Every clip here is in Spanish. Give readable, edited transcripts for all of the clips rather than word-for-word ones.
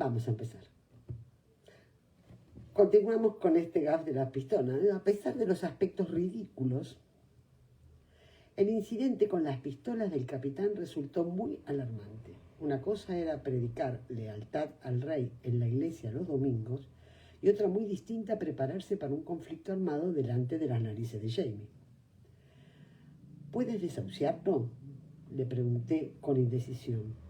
Vamos a empezar. Continuamos con este gaf de la pistola. A pesar de los aspectos ridículos, el incidente con las pistolas del capitán resultó muy alarmante. Una cosa era predicar lealtad al rey en la iglesia los domingos y otra muy distinta prepararse para un conflicto armado delante de las narices de Jamie. ¿Puedes desahuciarlo?, le pregunté con indecisión.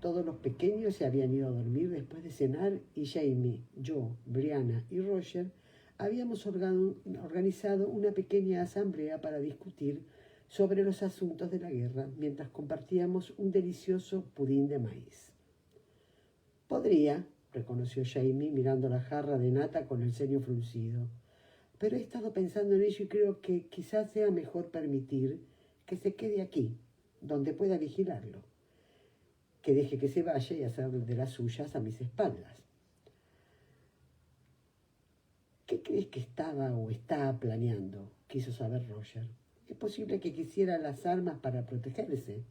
Todos los pequeños se habían ido a dormir después de cenar y Jamie, yo, Brianna y Roger habíamos organizado una pequeña asamblea para discutir sobre los asuntos de la guerra mientras compartíamos un delicioso pudín de maíz. Podría, reconoció Jamie mirando la jarra de nata con el ceño fruncido, pero he estado pensando en ello y creo que quizás sea mejor permitir que se quede aquí, donde pueda vigilarlo, que deje que se vaya y hacer de las suyas a mis espaldas. ¿Qué crees que estaba o está planeando?, quiso saber Roger. Es posible que quisiera las armas para protegerse.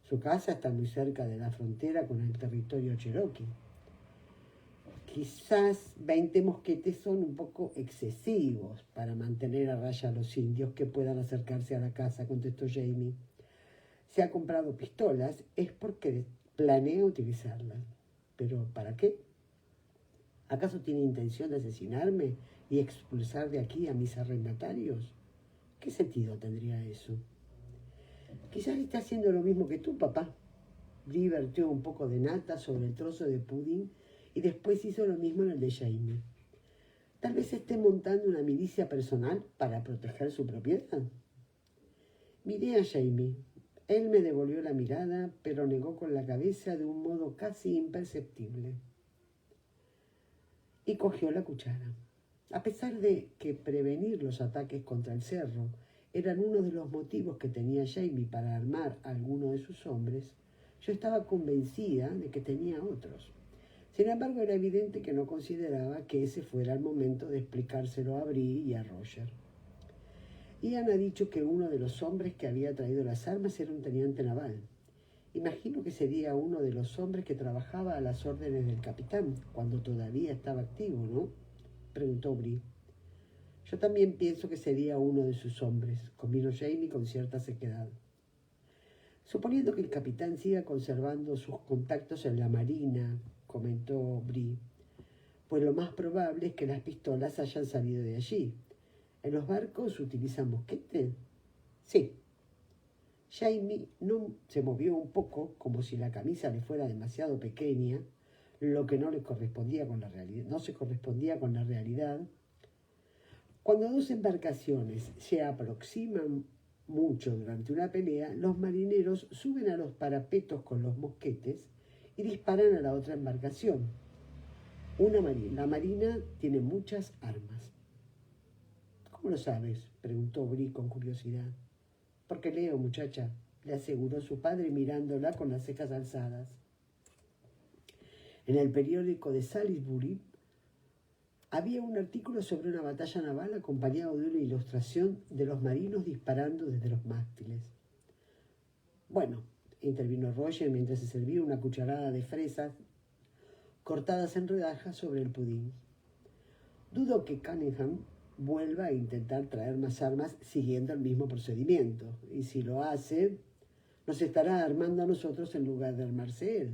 Su casa está muy cerca de la frontera con el territorio cherokee. Quizás 20 mosquetes son un poco excesivos para mantener a raya a los indios que puedan acercarse a la casa, contestó Jamie. Si ha comprado pistolas es porque planea utilizarlas. ¿Pero para qué? ¿Acaso tiene intención de asesinarme y expulsar de aquí a mis arrendatarios? ¿Qué sentido tendría eso? Quizás esté haciendo lo mismo que tú, papá. Bree vertió un poco de nata sobre el trozo de pudín y después hizo lo mismo en el de Jamie. Tal vez esté montando una milicia personal para proteger su propiedad. Miré a Jamie. Él me devolvió la mirada, pero negó con la cabeza de un modo casi imperceptible. Y cogió la cuchara. A pesar de que prevenir los ataques contra el cerro eran uno de los motivos que tenía Jamie para armar a alguno de sus hombres, yo estaba convencida de que tenía otros. Sin embargo, era evidente que no consideraba que ese fuera el momento de explicárselo a Bree y a Roger. Ian ha dicho que uno de los hombres que había traído las armas era un teniente naval. Imagino que sería uno de los hombres que trabajaba a las órdenes del capitán, cuando todavía estaba activo, ¿no?, preguntó Bree. Yo también pienso que sería uno de sus hombres, convino Jamie con cierta sequedad. Suponiendo que el capitán siga conservando sus contactos en la marina, comentó Bree, pues lo más probable es que las pistolas hayan salido de allí. ¿En los barcos utilizan mosquetes? Sí. Jamie no se movió un poco, como si la camisa le fuera demasiado pequeña, lo que no se correspondía con la realidad. Cuando dos embarcaciones se aproximan mucho durante una pelea, los marineros suben a los parapetos con los mosquetes y disparan a la otra embarcación. La marina tiene muchas armas. ¿Cómo lo sabes?, preguntó Bree con curiosidad. Porque leo, muchacha, le aseguró su padre mirándola con las cejas alzadas. En el periódico de Salisbury había un artículo sobre una batalla naval acompañado de una ilustración de los marinos disparando desde los mástiles. Bueno, intervino Roger mientras se servía una cucharada de fresas cortadas en rodajas sobre el pudín. Dudo que Cunningham vuelva a intentar traer más armas siguiendo el mismo procedimiento. Y si lo hace, nos estará armando a nosotros en lugar de armarse él.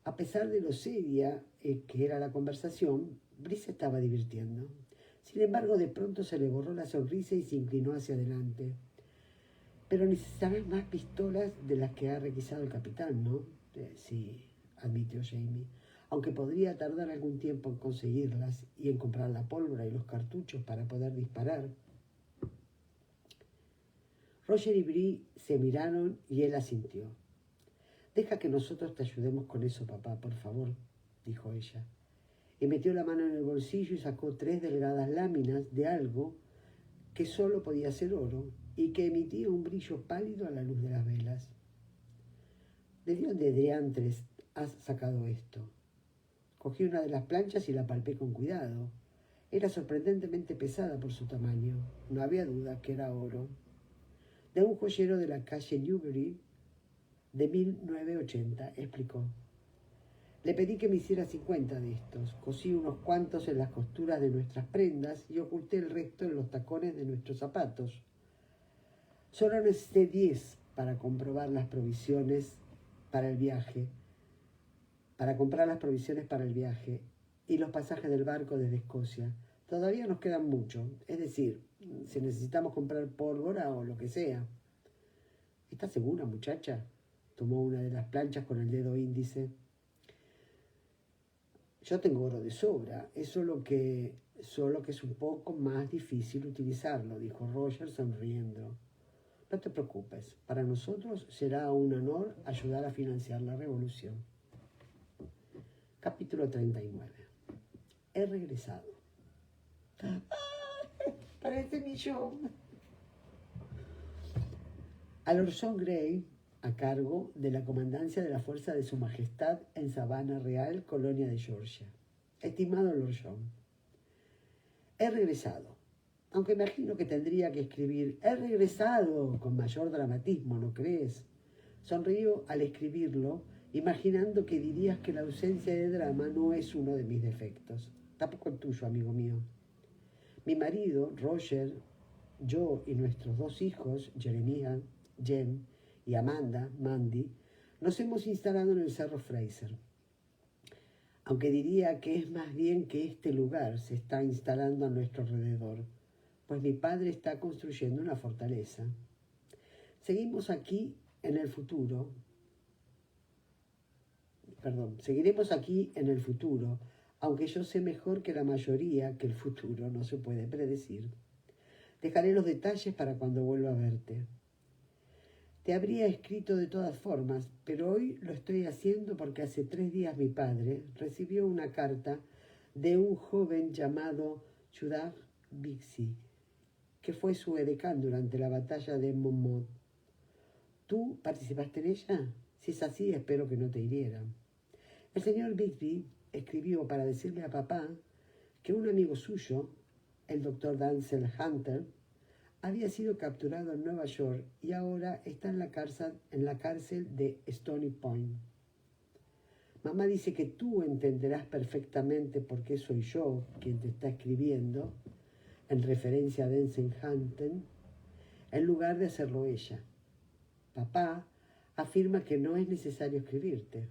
A pesar de lo seria que era la conversación, Bree se estaba divirtiendo. Sin embargo, de pronto se le borró la sonrisa y se inclinó hacia adelante. Pero necesitarán más pistolas de las que ha requisado el capitán, ¿no? Sí, admitió Jamie, aunque podría tardar algún tiempo en conseguirlas y en comprar la pólvora y los cartuchos para poder disparar. Roger y Bree se miraron y él asintió. Deja que nosotros te ayudemos con eso, papá, por favor, dijo ella. Y metió la mano en el bolsillo y sacó 3 delgadas láminas de algo que solo podía ser oro y que emitía un brillo pálido a la luz de las velas. ¿De dónde diantres has sacado esto? Cogí una de las planchas y la palpé con cuidado. Era sorprendentemente pesada por su tamaño. No había duda que era oro. De un joyero de la calle Newbury de 1980, explicó. Le pedí que me hiciera 50 de estos. Cosí unos cuantos en las costuras de nuestras prendas y oculté el resto en los tacones de nuestros zapatos. Solo necesité 10 para comprobar las provisiones para el viaje, para comprar las provisiones para el viaje y los pasajes del barco desde Escocia. Todavía nos quedan mucho, es decir, si necesitamos comprar pólvora o lo que sea. ¿Estás segura, muchacha? Tomó una de las planchas con el dedo índice. Yo tengo oro de sobra, es solo que es un poco más difícil utilizarlo, dijo Roger sonriendo. No te preocupes, para nosotros será un honor ayudar a financiar la revolución. Capítulo 39. He regresado. Parece mi show. Al Lord John Grey, a cargo de la comandancia de la Fuerza de Su Majestad en Sabana Real, colonia de Georgia. Estimado Lord John, he regresado, aunque imagino que tendría que escribir «he regresado» con mayor dramatismo, ¿no crees? Sonrío al escribirlo, imaginando que dirías que la ausencia de drama no es uno de mis defectos. Tampoco el tuyo, amigo mío. Mi marido, Roger, yo y nuestros 2 hijos, Jeremiah, Jen y Amanda, Mandy, nos hemos instalado en el Cerro Fraser. Aunque diría que es más bien que este lugar se está instalando a nuestro alrededor, pues mi padre está construyendo una fortaleza. Seguiremos aquí en el futuro, aunque yo sé mejor que la mayoría que el futuro no se puede predecir. Dejaré los detalles para cuando vuelva a verte. Te habría escrito de todas formas, pero hoy lo estoy haciendo porque hace 3 días mi padre recibió una carta de un joven llamado Judah Bixby, que fue su edecán durante la batalla de Monmouth. ¿Tú participaste en ella? Si es así, espero que no te hirieran. El señor Bixby escribió para decirle a papá que un amigo suyo, el doctor Ansel Hunter, había sido capturado en Nueva York y ahora está en la cárcel de Stony Point. Mamá dice que tú entenderás perfectamente por qué soy yo quien te está escribiendo, en referencia a Ansel Hunter, en lugar de hacerlo ella. Papá afirma que no es necesario escribirte,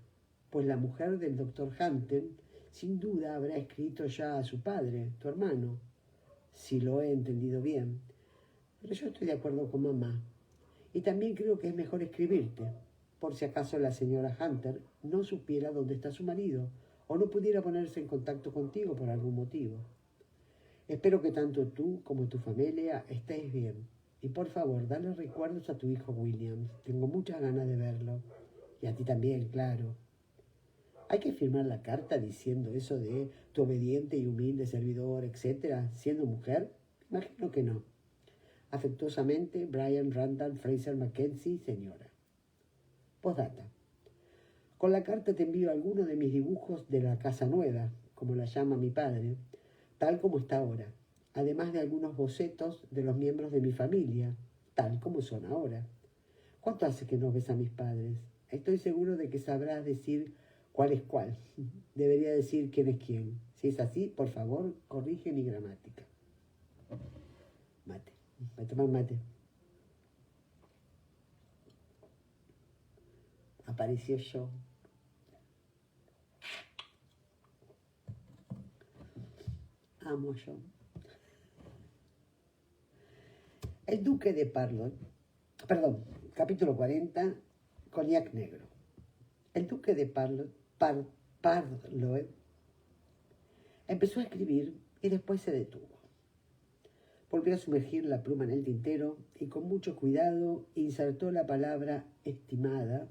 pues la mujer del doctor Hunter sin duda habrá escrito ya a su padre, tu hermano, si lo he entendido bien. Pero yo estoy de acuerdo con mamá. Y también creo que es mejor escribirte, por si acaso la señora Hunter no supiera dónde está su marido o no pudiera ponerse en contacto contigo por algún motivo. Espero que tanto tú como tu familia estéis bien. Y por favor, dale recuerdos a tu hijo William. Tengo muchas ganas de verlo. Y a ti también, claro. ¿Hay que firmar la carta diciendo eso de tu obediente y humilde servidor, etcétera, siendo mujer? Imagino que no. Afectuosamente, Brian Randall Fraser Mackenzie, señora. Postdata. Con la carta te envío algunos de mis dibujos de la casa nueva, como la llama mi padre, tal como está ahora, además de algunos bocetos de los miembros de mi familia, tal como son ahora. ¿Cuánto hace que no ves a mis padres? Estoy seguro de que sabrás decir cuál es cuál. Debería decir quién es quién. Si es así, por favor, corrige mi gramática. Mate. Voy a tomar mate. Apareció yo. Amo yo. El duque de capítulo 40, Cognac negro. El duque de Parloe empezó a escribir y después se detuvo. Volvió a sumergir la pluma en el tintero y con mucho cuidado insertó la palabra estimada,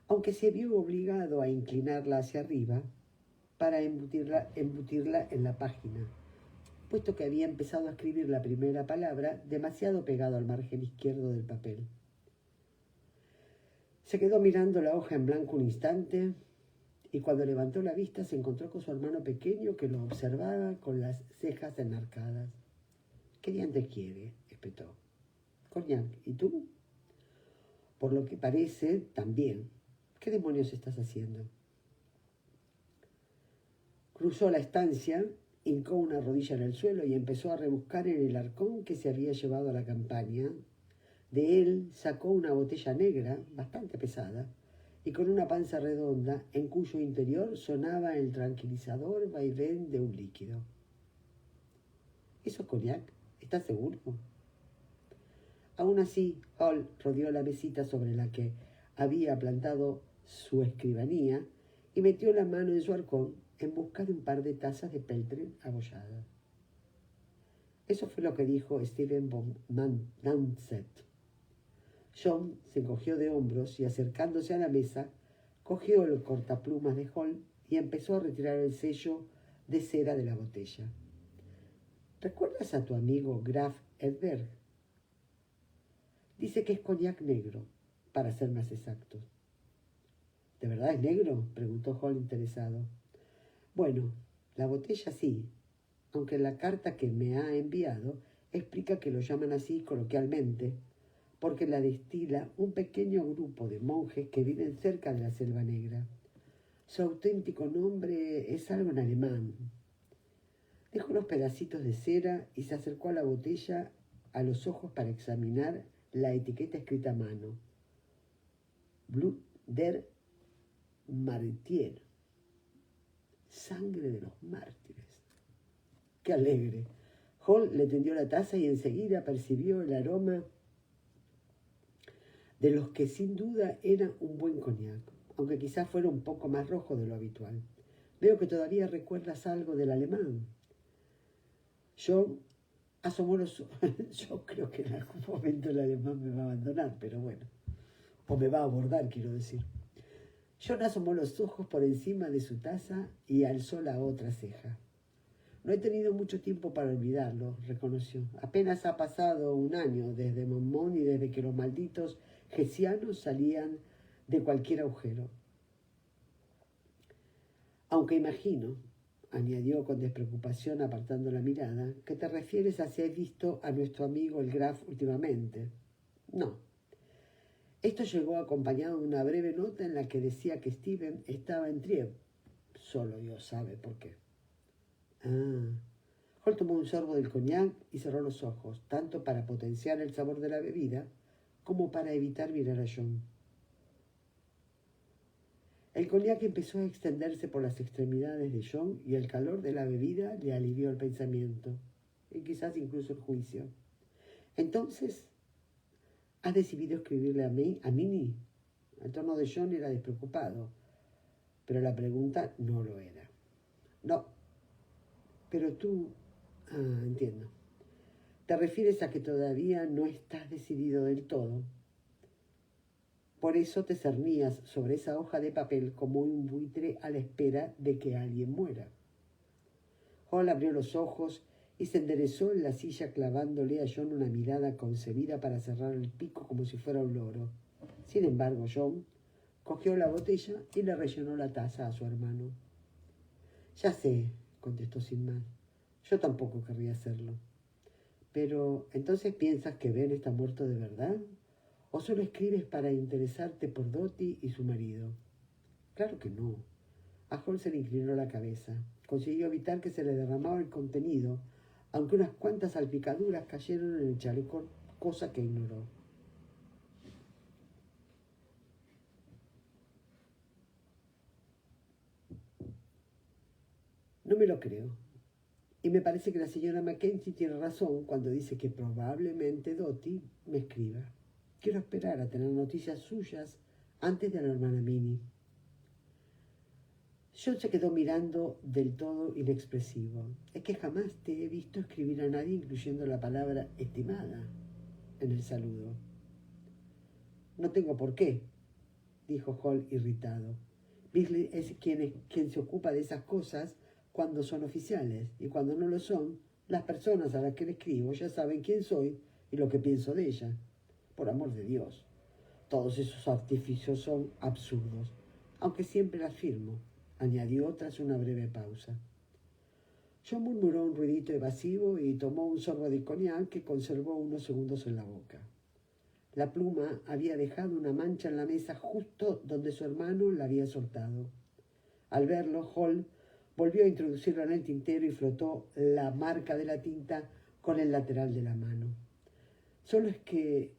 aunque se vio obligado a inclinarla hacia arriba para embutirla en la página, puesto que había empezado a escribir la primera palabra demasiado pegado al margen izquierdo del papel. Se quedó mirando la hoja en blanco un instante y cuando levantó la vista se encontró con su hermano pequeño que lo observaba con las cejas enarcadas. «¿Qué diantre quiere?», espetó. «Cognac, ¿y tú?». «Por lo que parece, también. ¿Qué demonios estás haciendo?». Cruzó la estancia, hincó una rodilla en el suelo y empezó a rebuscar en el arcón que se había llevado a la campaña. De él sacó una botella negra, bastante pesada, y con una panza redonda, en cuyo interior sonaba el tranquilizador vaivén de un líquido. ¿Eso es cognac? ¿Estás seguro? Aún así, Hall rodeó la mesita sobre la que había plantado su escribanía y metió la mano en su arcón en busca de un par de tazas de peltre abolladas. Eso fue lo que dijo Stephen von Nanset. John se encogió de hombros y, acercándose a la mesa, cogió el cortaplumas de Hall y empezó a retirar el sello de cera de la botella. ¿Recuerdas a tu amigo Graf Edberg? Dice que es cognac negro, para ser más exactos. ¿De verdad es negro?, preguntó Hall interesado. Bueno, la botella sí, aunque la carta que me ha enviado explica que lo llaman así coloquialmente, porque la destila un pequeño grupo de monjes que viven cerca de la Selva Negra. Su auténtico nombre es algo en alemán. Dejó los pedacitos de cera y se acercó a la botella a los ojos para examinar la etiqueta escrita a mano. Blut der Martyr. Sangre de los mártires. ¡Qué alegre! Hall le tendió la taza y enseguida percibió el aroma de los que sin duda era un buen cognac, aunque quizás fuera un poco más rojo de lo habitual. Veo que todavía recuerdas algo del alemán. Yo asomó los ojos. Yo creo que en algún momento el alemán me va a abandonar, pero bueno. O me va a abordar, quiero decir. John asomó los ojos por encima de su taza y alzó la otra ceja. No he tenido mucho tiempo para olvidarlo, reconoció. Apenas ha pasado un año desde Monmouth y desde que los malditos gesianos salían de cualquier agujero. Aunque imagino, añadió con despreocupación apartando la mirada, que te refieres a si has visto a nuestro amigo el Graf últimamente. No. Esto llegó acompañado de una breve nota en la que decía que Stephen estaba en Trier. Solo Dios sabe por qué. Ah. Hall tomó un sorbo del cognac y cerró los ojos, tanto para potenciar el sabor de la bebida como para evitar mirar a John. El cognac empezó a extenderse por las extremidades de John y el calor de la bebida le alivió el pensamiento, y quizás incluso el juicio. Entonces, ¿has decidido escribirle a Minnie? El tono de John era despreocupado, pero la pregunta no lo era. No, pero tú... Ah, entiendo. ¿Te refieres a que todavía no estás decidido del todo? Por eso te cernías sobre esa hoja de papel como un buitre a la espera de que alguien muera. Hall abrió los ojos y se enderezó en la silla clavándole a John una mirada concebida para cerrar el pico como si fuera un loro. Sin embargo, John cogió la botella y le rellenó la taza a su hermano. Ya sé, contestó sin más. Yo tampoco querría hacerlo. Pero, ¿entonces piensas que Ben está muerto de verdad? ¿O solo escribes para interesarte por Dottie y su marido? Claro que no. A Hall se le inclinó la cabeza. Consiguió evitar que se le derramara el contenido, aunque unas cuantas salpicaduras cayeron en el chaleco, cosa que ignoró. No me lo creo. Y me parece que la señora Mackenzie tiene razón cuando dice que probablemente Dottie me escriba. Quiero esperar a tener noticias suyas antes de la hermana Minnie. John se quedó mirando del todo inexpresivo. Es que jamás te he visto escribir a nadie incluyendo la palabra estimada en el saludo. No tengo por qué, dijo Hall irritado. Beasley es quien se ocupa de esas cosas cuando son oficiales, y cuando no lo son, las personas a las que le escribo ya saben quién soy y lo que pienso de ella. Por amor de Dios, todos esos artificios son absurdos, aunque siempre las firmo, añadió tras una breve pausa. John murmuró un ruidito evasivo y tomó un sorbo de cognac que conservó unos segundos en la boca. La pluma había dejado una mancha en la mesa justo donde su hermano la había soltado. Al verlo, Hall Volvió a introducirlo en el tintero y frotó la marca de la tinta con el lateral de la mano. Solo es que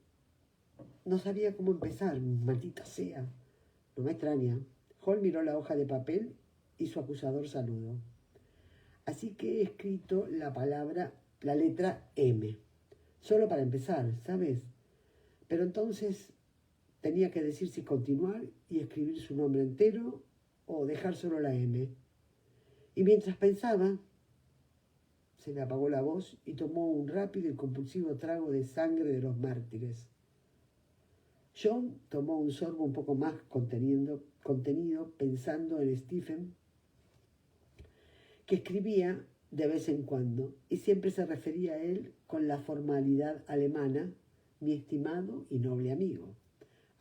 no sabía cómo empezar, maldita sea. No me extraña. Hall miró la hoja de papel y su acusador saludó. Así que he escrito la letra M. Solo para empezar, ¿sabes? Pero entonces tenía que decir si continuar y escribir su nombre entero o dejar solo la M. Y mientras pensaba, se le apagó la voz y tomó un rápido y compulsivo trago de sangre de los mártires. John tomó un sorbo un poco más contenido pensando en Stephen, que escribía de vez en cuando y siempre se refería a él con la formalidad alemana, mi estimado y noble amigo,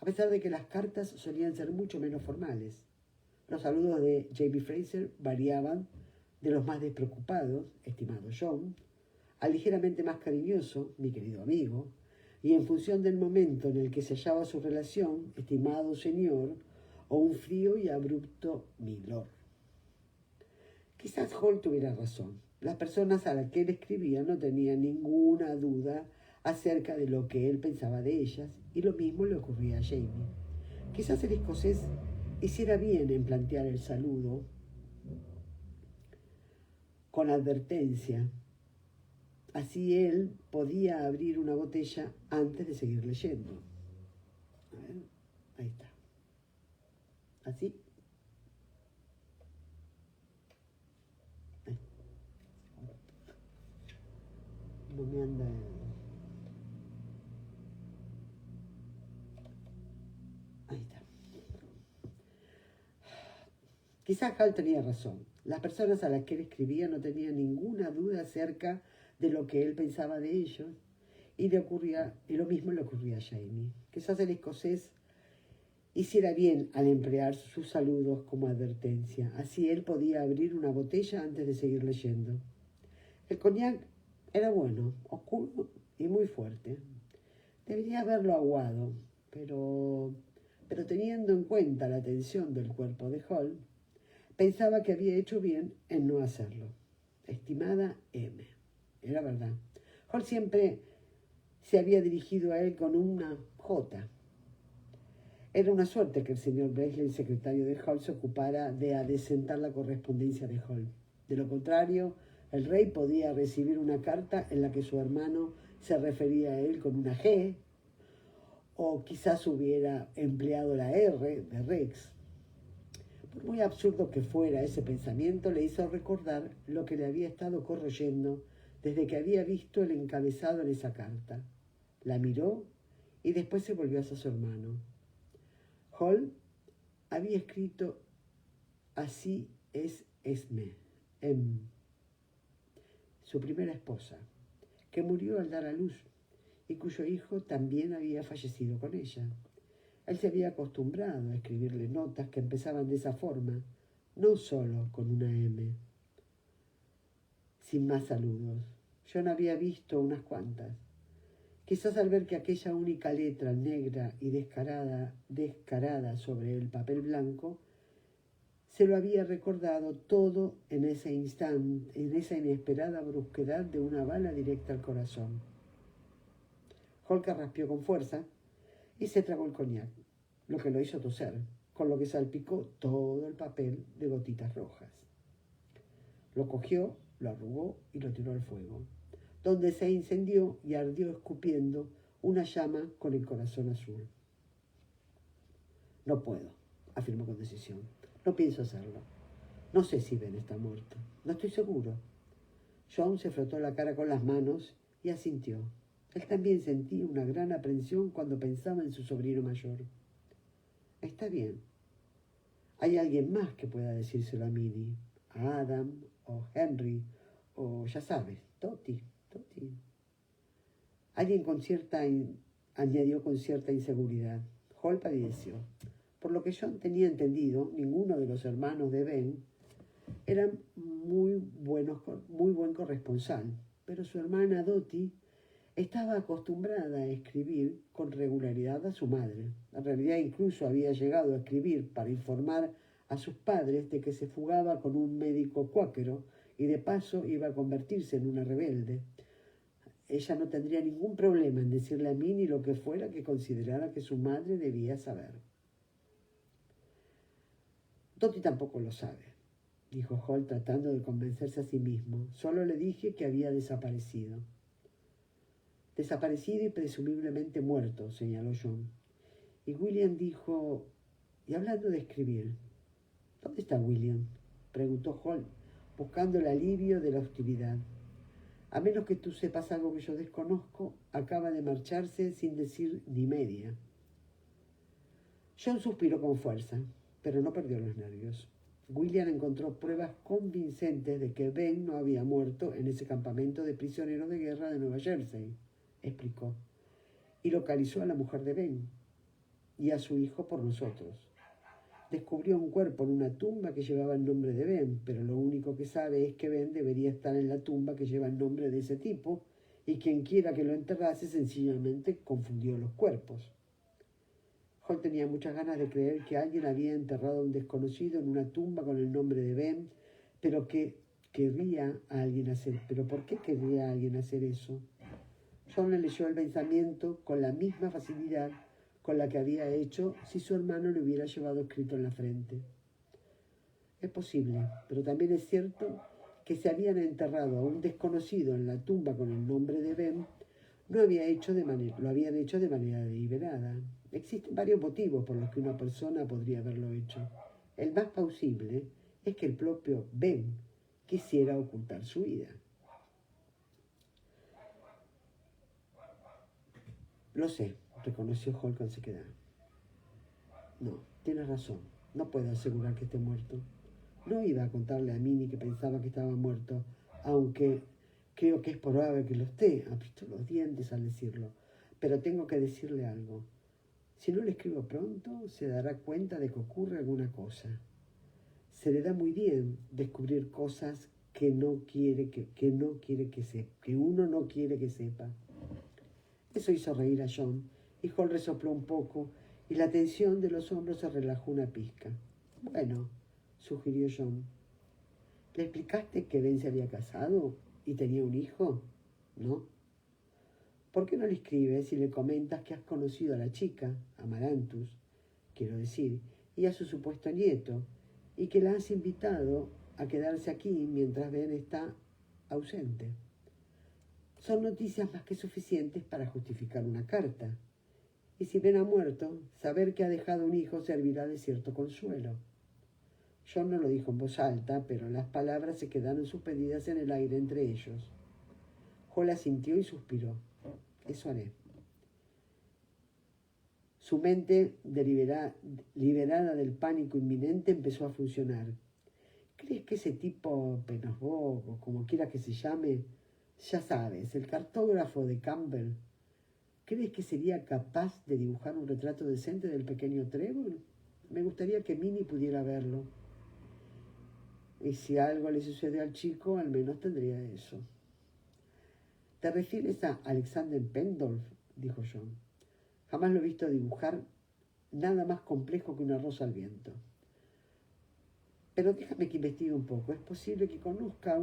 a pesar de que las cartas solían ser mucho menos formales. Los saludos de J.B. Fraser variaban de los más despreocupados, estimado John, a ligeramente más cariñoso, mi querido amigo, y en función del momento en el que se hallaba su relación, estimado señor, o un frío y abrupto milord. Quizás Hall tuviera razón. Las personas a las que él escribía no tenían ninguna duda acerca de lo que él pensaba de ellas, y lo mismo le ocurría a Jamie. Quizás el escocés hiciera bien en plantear el saludo con advertencia. Así él podía abrir una botella antes de seguir leyendo. A ver, ahí está. Así. Ahí. No me anda Ahí está. Quizás Hal tenía razón. Las personas a las que él escribía no tenían ninguna duda acerca de lo que él pensaba de ellos, y lo mismo le ocurría a Jamie. Quizás el escocés hiciera bien al emplear sus saludos como advertencia. Así él podía abrir una botella antes de seguir leyendo. El coñac era bueno, oscuro y muy fuerte. Debería haberlo aguado, pero teniendo en cuenta la tensión del cuerpo de Hall, pensaba que había hecho bien en no hacerlo. Estimada M. Era verdad. Hall siempre se había dirigido a él con una J. Era una suerte que el señor Breslin, secretario de Hall, se ocupara de adecentar la correspondencia de Hall. De lo contrario, el rey podía recibir una carta en la que su hermano se refería a él con una G, o quizás hubiera empleado la R de Rex. Por muy absurdo que fuera ese pensamiento, le hizo recordar lo que le había estado corroyendo desde que había visto el encabezado en esa carta. La miró y después se volvió hacia su hermano. Hall había escrito: así es Esme, su primera esposa, que murió al dar a luz y cuyo hijo también había fallecido con ella. Él se había acostumbrado a escribirle notas que empezaban de esa forma, no solo con una M. Sin más saludos. Yo no había visto unas cuantas. Quizás al ver que aquella única letra negra y descarada sobre el papel blanco, se lo había recordado todo en ese instante, en esa inesperada brusquedad de una bala directa al corazón. Hall carraspeó con fuerza y se tragó el coñac, lo que lo hizo toser, con lo que salpicó todo el papel de gotitas rojas. Lo cogió, lo arrugó y lo tiró al fuego, donde se incendió y ardió escupiendo una llama con el corazón azul. No puedo, afirmó con decisión. No pienso hacerlo. No sé si Ben está muerto. No estoy seguro. John se frotó la cara con las manos y asintió. Él también sentía una gran aprensión cuando pensaba en su sobrino mayor. Está bien. Hay alguien más que pueda decírselo a Minnie, a Adam o Henry, o ya sabes, Toti. Alguien añadió con cierta inseguridad. Hall palideció. Por lo que John tenía entendido, ninguno de los hermanos de Ben era muy buen corresponsal, pero su hermana Dottie estaba acostumbrada a escribir con regularidad a su madre. En realidad incluso había llegado a escribir para informar a sus padres de que se fugaba con un médico cuáquero y de paso iba a convertirse en una rebelde. Ella no tendría ningún problema en decirle a Minnie lo que fuera que considerara que su madre debía saber. Dottie tampoco lo sabe, dijo Holt tratando de convencerse a sí mismo. Solo le dije que había desaparecido. Desaparecido y presumiblemente muerto, señaló John. Y William dijo, y hablando de escribir, ¿dónde está William?, preguntó Holt, buscando el alivio de la hostilidad. A menos que tú sepas algo que yo desconozco, acaba de marcharse sin decir ni media. John suspiró con fuerza, pero no perdió los nervios. William encontró pruebas convincentes de que Ben no había muerto en ese campamento de prisioneros de guerra de Nueva Jersey, explicó, y localizó a la mujer de Ben y a su hijo por nosotros. Descubrió un cuerpo en una tumba que llevaba el nombre de Ben, pero lo único que sabe es que Ben debería estar en la tumba que lleva el nombre de ese tipo, y quien quiera que lo enterrase sencillamente confundió los cuerpos. Holt tenía muchas ganas de creer que alguien había enterrado a un desconocido en una tumba con el nombre de Ben, pero ¿por qué querría alguien hacer eso? John le leyó el pensamiento con la misma facilidad con la que había hecho si su hermano le hubiera llevado escrito en la frente. Es posible, pero también es cierto que si habían enterrado a un desconocido en la tumba con el nombre de Ben, lo habían hecho de manera deliberada. Existen varios motivos por los que una persona podría haberlo hecho. El más plausible es que el propio Ben quisiera ocultar su vida. Lo sé, reconoció Holt con sequedad. No, tienes razón. No puedo asegurar que esté muerto. No iba a contarle a Minnie que pensaba que estaba muerto, aunque creo que es probable que lo esté. Apretó los dientes al decirlo. Pero tengo que decirle algo. Si no le escribo pronto, se dará cuenta de que ocurre alguna cosa. Se le da muy bien descubrir cosas que uno no quiere que sepa. Eso hizo reír a John, y Holt resopló un poco, y la tensión de los hombros se relajó una pizca. Bueno, sugirió John. ¿Le explicaste que Ben se había casado y tenía un hijo? ¿No? ¿Por qué no le escribes y le comentas que has conocido a la chica, Amaranthus, quiero decir, y a su supuesto nieto, y que la has invitado a quedarse aquí mientras Ben está ausente? Son noticias más que suficientes para justificar una carta. Y si Ben ha muerto, saber que ha dejado un hijo servirá de cierto consuelo. John no lo dijo en voz alta, pero las palabras se quedaron suspendidas en el aire entre ellos. Holt asintió y suspiró. Eso haré. Su mente, liberada del pánico inminente, empezó a funcionar. ¿Crees que ese tipo Penosbog, o como quiera que se llame, ya sabes, el cartógrafo de Campbell, crees que sería capaz de dibujar un retrato decente del pequeño Trevor? Me gustaría que Minnie pudiera verlo. Y si algo le sucedió al chico, al menos tendría eso. ¿Te refieres a Alexander Pendolph?, dijo John. Jamás lo he visto dibujar nada más complejo que una rosa al viento. Pero déjame que investigue un poco. Es posible que conozca a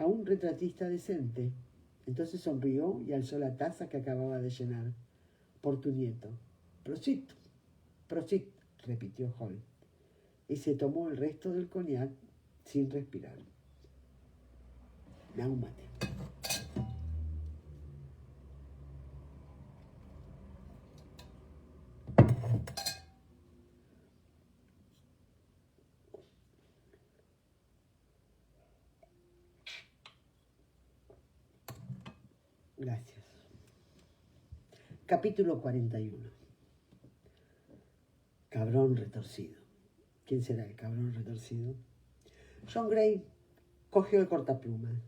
un retratista decente. Entonces sonrió y alzó la taza que acababa de llenar. Por tu nieto. Prosit, prosit, repitió Holt. Y se tomó el resto del coñac sin respirar. Me hago un mate. Gracias. Capítulo 41. Cabrón retorcido. ¿Quién será el cabrón retorcido? John Gray cogió el cortapluma,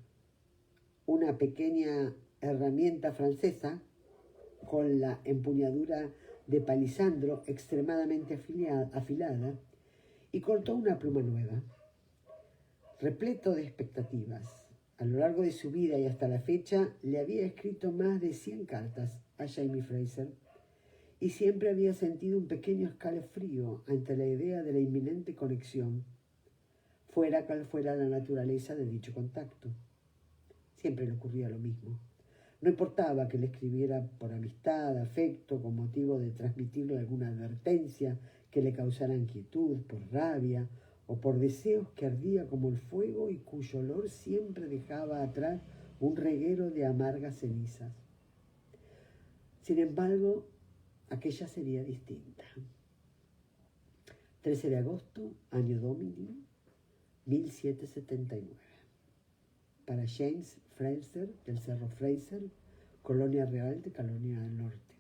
una pequeña herramienta francesa con la empuñadura de palisandro extremadamente afilada, y cortó una pluma nueva. Repleto de expectativas, a lo largo de su vida y hasta la fecha, le había escrito más de 100 cartas a Jamie Fraser, y siempre había sentido un pequeño escalofrío ante la idea de la inminente conexión, fuera cual fuera la naturaleza de dicho contacto. Siempre le ocurría lo mismo. No importaba que le escribiera por amistad, afecto, con motivo de transmitirle alguna advertencia que le causara inquietud, por rabia o por deseos que ardía como el fuego y cuyo olor siempre dejaba atrás un reguero de amargas cenizas. Sin embargo, aquella sería distinta. 13 de agosto, año Domini, 1779. Para James Fraser, del Cerro Fraser, Colonia Real de Carolina del Norte.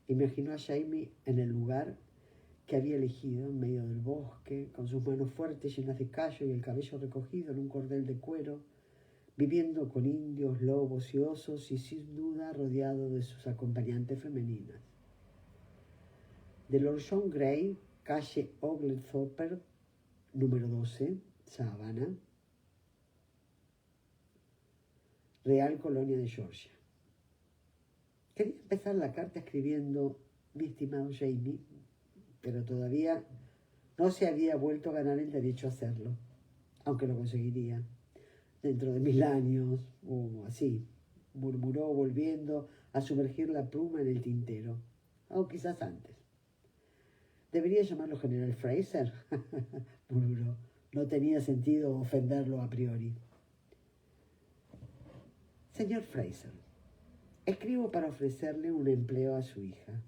Imaginó a Jamie en el lugar que había elegido, en medio del bosque, con sus manos fuertes llenas de callo y el cabello recogido en un cordel de cuero, viviendo con indios, lobos y osos y sin duda rodeado de sus acompañantes femeninas. De Lord John Gray, calle Oglethorpe, número 12, Savannah, Real Colonia de Georgia. Quería empezar la carta escribiendo: mi estimado Jamie, pero todavía no se había vuelto a ganar el derecho a hacerlo, aunque lo conseguiría dentro de 1000 años o así, murmuró, volviendo a sumergir la pluma en el tintero, o quizás antes. ¿Debería llamarlo General Fraser? Murmuró. No tenía sentido ofenderlo a priori. Señor Fraser, escribo para ofrecerle un empleo a su hija.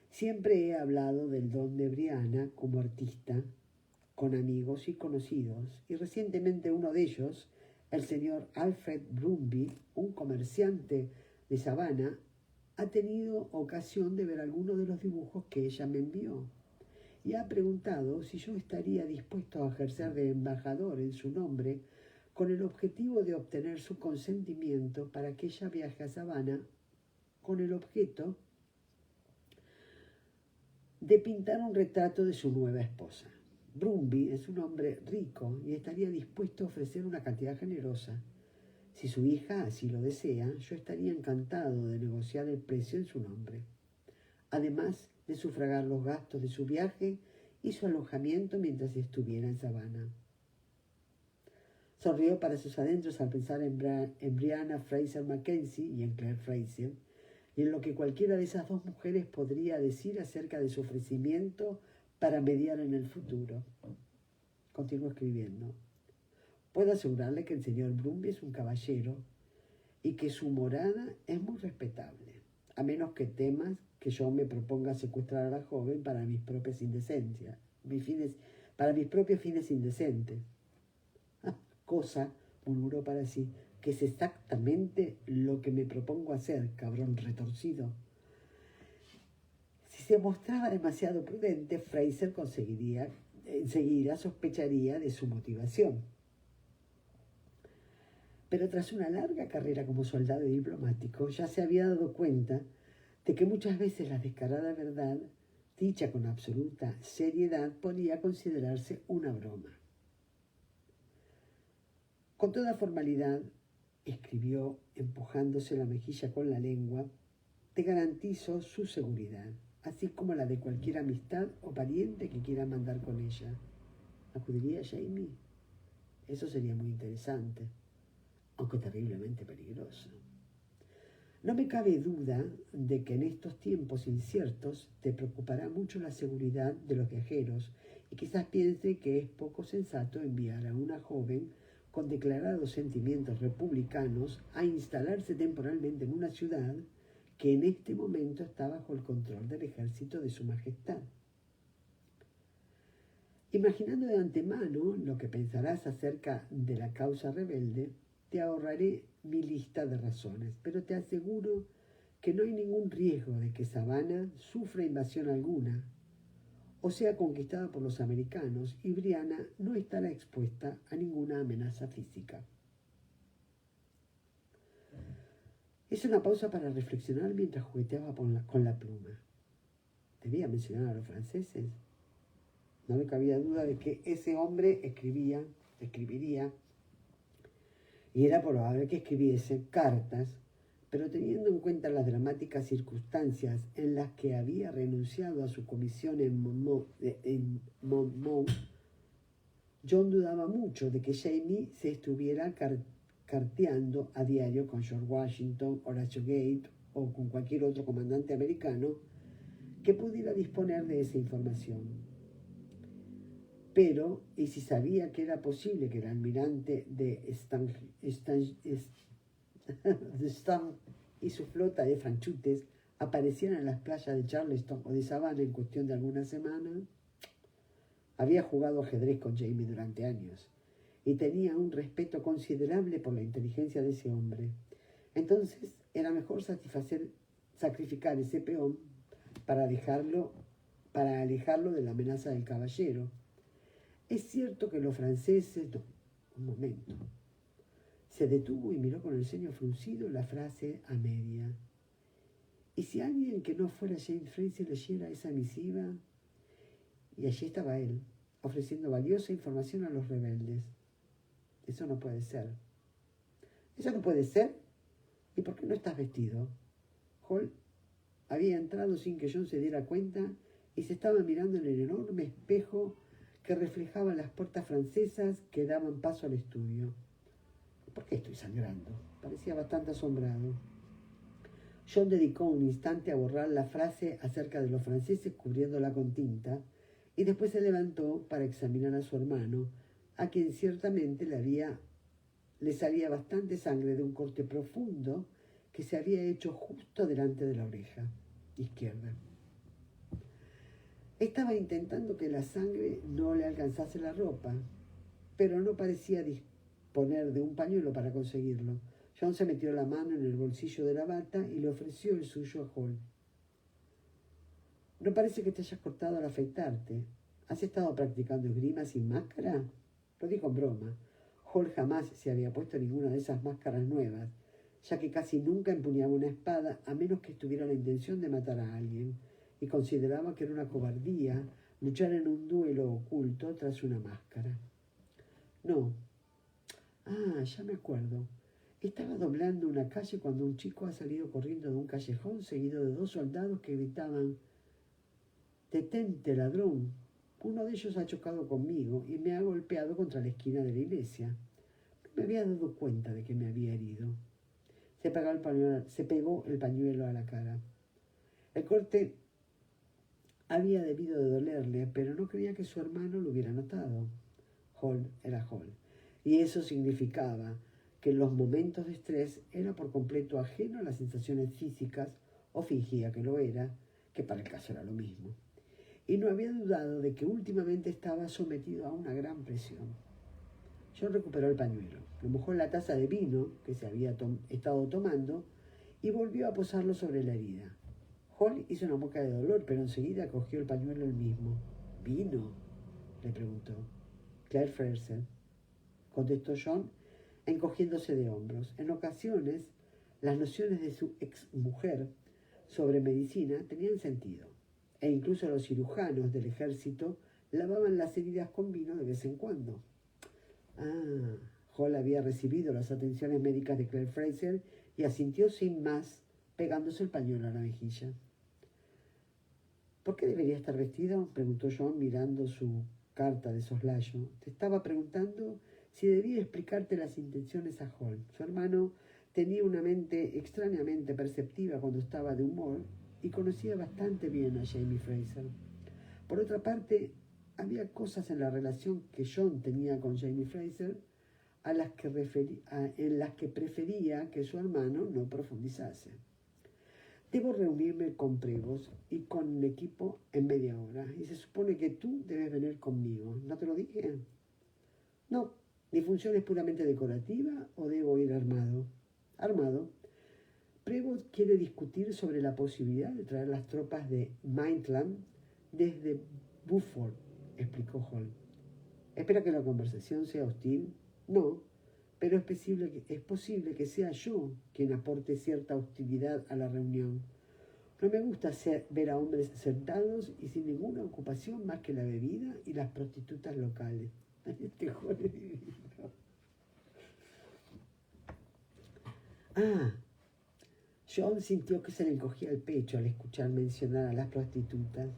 Siempre he hablado del don de Brianna como artista, con amigos y conocidos, y recientemente uno de ellos, el señor Alfred Brumby, un comerciante de Savannah, ha tenido ocasión de ver algunos de los dibujos que ella me envió y ha preguntado si yo estaría dispuesto a ejercer de embajador en su nombre con el objetivo de obtener su consentimiento para que ella viaje a Savannah con el objeto de pintar un retrato de su nueva esposa. Brumby es un hombre rico y estaría dispuesto a ofrecer una cantidad generosa. Si su hija así lo desea, yo estaría encantado de negociar el precio en su nombre, además de sufragar los gastos de su viaje y su alojamiento mientras estuviera en Savannah. Sonrió para sus adentros al pensar en Brianna Fraser Mackenzie y en Claire Fraser, y en lo que cualquiera de esas dos mujeres podría decir acerca de su ofrecimiento para mediar en el futuro. Continuó escribiendo. Puedo asegurarle que el señor Brumby es un caballero y que su morada es muy respetable, a menos que temas que yo me proponga secuestrar a la joven para mis propias indecencias, para mis propios fines indecentes. Cosa, murmuró para sí, que es exactamente lo que me propongo hacer, cabrón retorcido. Si se mostraba demasiado prudente, Fraser enseguida sospecharía de su motivación. Pero tras una larga carrera como soldado y diplomático, ya se había dado cuenta de que muchas veces la descarada verdad, dicha con absoluta seriedad, podía considerarse una broma. Con toda formalidad, escribió, empujándose la mejilla con la lengua, te garantizo su seguridad, así como la de cualquier amistad o pariente que quiera mandar con ella. ¿Acudiría Jamie? Eso sería muy interesante, aunque terriblemente peligroso. No me cabe duda de que en estos tiempos inciertos te preocupará mucho la seguridad de los viajeros y quizás piense que es poco sensato enviar a una joven con declarados sentimientos republicanos a instalarse temporalmente en una ciudad que en este momento está bajo el control del ejército de su majestad. Imaginando de antemano lo que pensarás acerca de la causa rebelde, te ahorraré mi lista de razones, pero te aseguro que no hay ningún riesgo de que Savannah sufra invasión alguna o sea conquistada por los americanos, y Brianna no estará expuesta a ninguna amenaza física. Hice una pausa para reflexionar mientras jugueteaba con la pluma. ¿Debía mencionar a los franceses? No me cabía duda de que ese hombre escribiría, y era probable que escribiese cartas pero teniendo en cuenta las dramáticas circunstancias en las que había renunciado a su comisión en Monmouth, John dudaba mucho de que Jamie se estuviera carteando a diario con George Washington, Horatio Gate o con cualquier otro comandante americano que pudiera disponer de esa información. Pero, y si sabía que era posible que el almirante de Stan y su flota de franchutes aparecieran en las playas de Charleston o de Savannah en cuestión de algunas semanas, había jugado ajedrez con Jamie durante años y tenía un respeto considerable por la inteligencia de ese hombre. Entonces era mejor sacrificar ese peón para alejarlo de la amenaza del caballero. Es cierto que los franceses... No, un momento. Se detuvo y miró con el ceño fruncido la frase a media. ¿Y si alguien que no fuera James Fraser leyera esa misiva? Y allí estaba él, ofreciendo valiosa información a los rebeldes. Eso no puede ser. ¿Eso no puede ser? ¿Y por qué no estás vestido? Hall había entrado sin que John se diera cuenta y se estaba mirando en el enorme espejo que reflejaba las puertas francesas que daban paso al estudio. ¿Por qué estoy sangrando? Parecía bastante asombrado. John dedicó un instante a borrar la frase acerca de los franceses cubriéndola con tinta y después se levantó para examinar a su hermano, a quien ciertamente le salía bastante sangre de un corte profundo que se había hecho justo delante de la oreja izquierda. Estaba intentando que la sangre no le alcanzase la ropa, pero no parecía disponer de un pañuelo para conseguirlo. John se metió la mano en el bolsillo de la bata y le ofreció el suyo a Hall. No parece que te hayas cortado al afeitarte. ¿Has estado practicando esgrima sin máscara? Lo dijo en broma. Hall jamás se había puesto ninguna de esas máscaras nuevas, ya que casi nunca empuñaba una espada a menos que estuviera la intención de matar a alguien, y consideraba que era una cobardía luchar en un duelo oculto tras una máscara. No. Ah, ya me acuerdo. Estaba doblando una calle cuando un chico ha salido corriendo de un callejón seguido de 2 soldados que gritaban: «¡Detente, ladrón!». Uno de ellos ha chocado conmigo y me ha golpeado contra la esquina de la iglesia. No me había dado cuenta de que me había herido. Se pegó el pañuelo a la cara. El corte había debido de dolerle, pero no creía que su hermano lo hubiera notado. Hall era Hall, y eso significaba que en los momentos de estrés era por completo ajeno a las sensaciones físicas, o fingía que lo era, que para el caso era lo mismo. Y no había dudado de que últimamente estaba sometido a una gran presión. John recuperó el pañuelo, lo mojó en la taza de vino que se había estado tomando y volvió a posarlo sobre la herida. Hall hizo una mueca de dolor, pero enseguida cogió el pañuelo él mismo. «¿Vino?», le preguntó. «Claire Fraser», contestó John, encogiéndose de hombros. En ocasiones, las nociones de su exmujer sobre medicina tenían sentido, e incluso los cirujanos del ejército lavaban las heridas con vino de vez en cuando. Ah, Hall había recibido las atenciones médicas de Claire Fraser y asintió sin más, pegándose el pañuelo a la mejilla. «¿Por qué debería estar vestido?», preguntó John mirando su carta de soslayo. «Te estaba preguntando si debía explicarte las intenciones a Hall». Su hermano tenía una mente extrañamente perceptiva cuando estaba de humor y conocía bastante bien a Jamie Fraser. Por otra parte, había cosas en la relación que John tenía con Jamie Fraser en las que prefería que su hermano no profundizase. «Debo reunirme con Prevost y con el equipo en media hora, y se supone que tú debes venir conmigo. ¿No te lo dije?». «No. ¿Mi función es puramente decorativa o debo ir armado?». «Armado. Prevost quiere discutir sobre la posibilidad de traer las tropas de Maitland desde Beaufort», explicó Hall. «¿Espera que la conversación sea hostil?». «No, pero es posible que sea yo quien aporte cierta hostilidad a la reunión. No me gusta ver a hombres sentados y sin ninguna ocupación más que la bebida y las prostitutas locales». Este Hall es divino. «Ah, John sintió que se le encogía el pecho al escuchar mencionar a las prostitutas,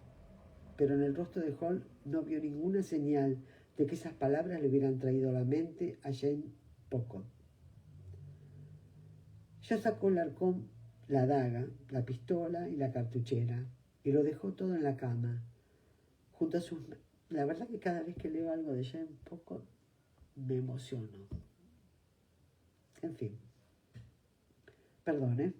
pero en el rostro de Hall no vio ninguna señal de que esas palabras le hubieran traído a la mente a Jane Pocock. John sacó el arcón, la daga, la pistola y la cartuchera, y lo dejó todo en la cama, junto a sus... La verdad que cada vez que leo algo de Jane Pocock me emociono. En fin. Perdón, ¿eh?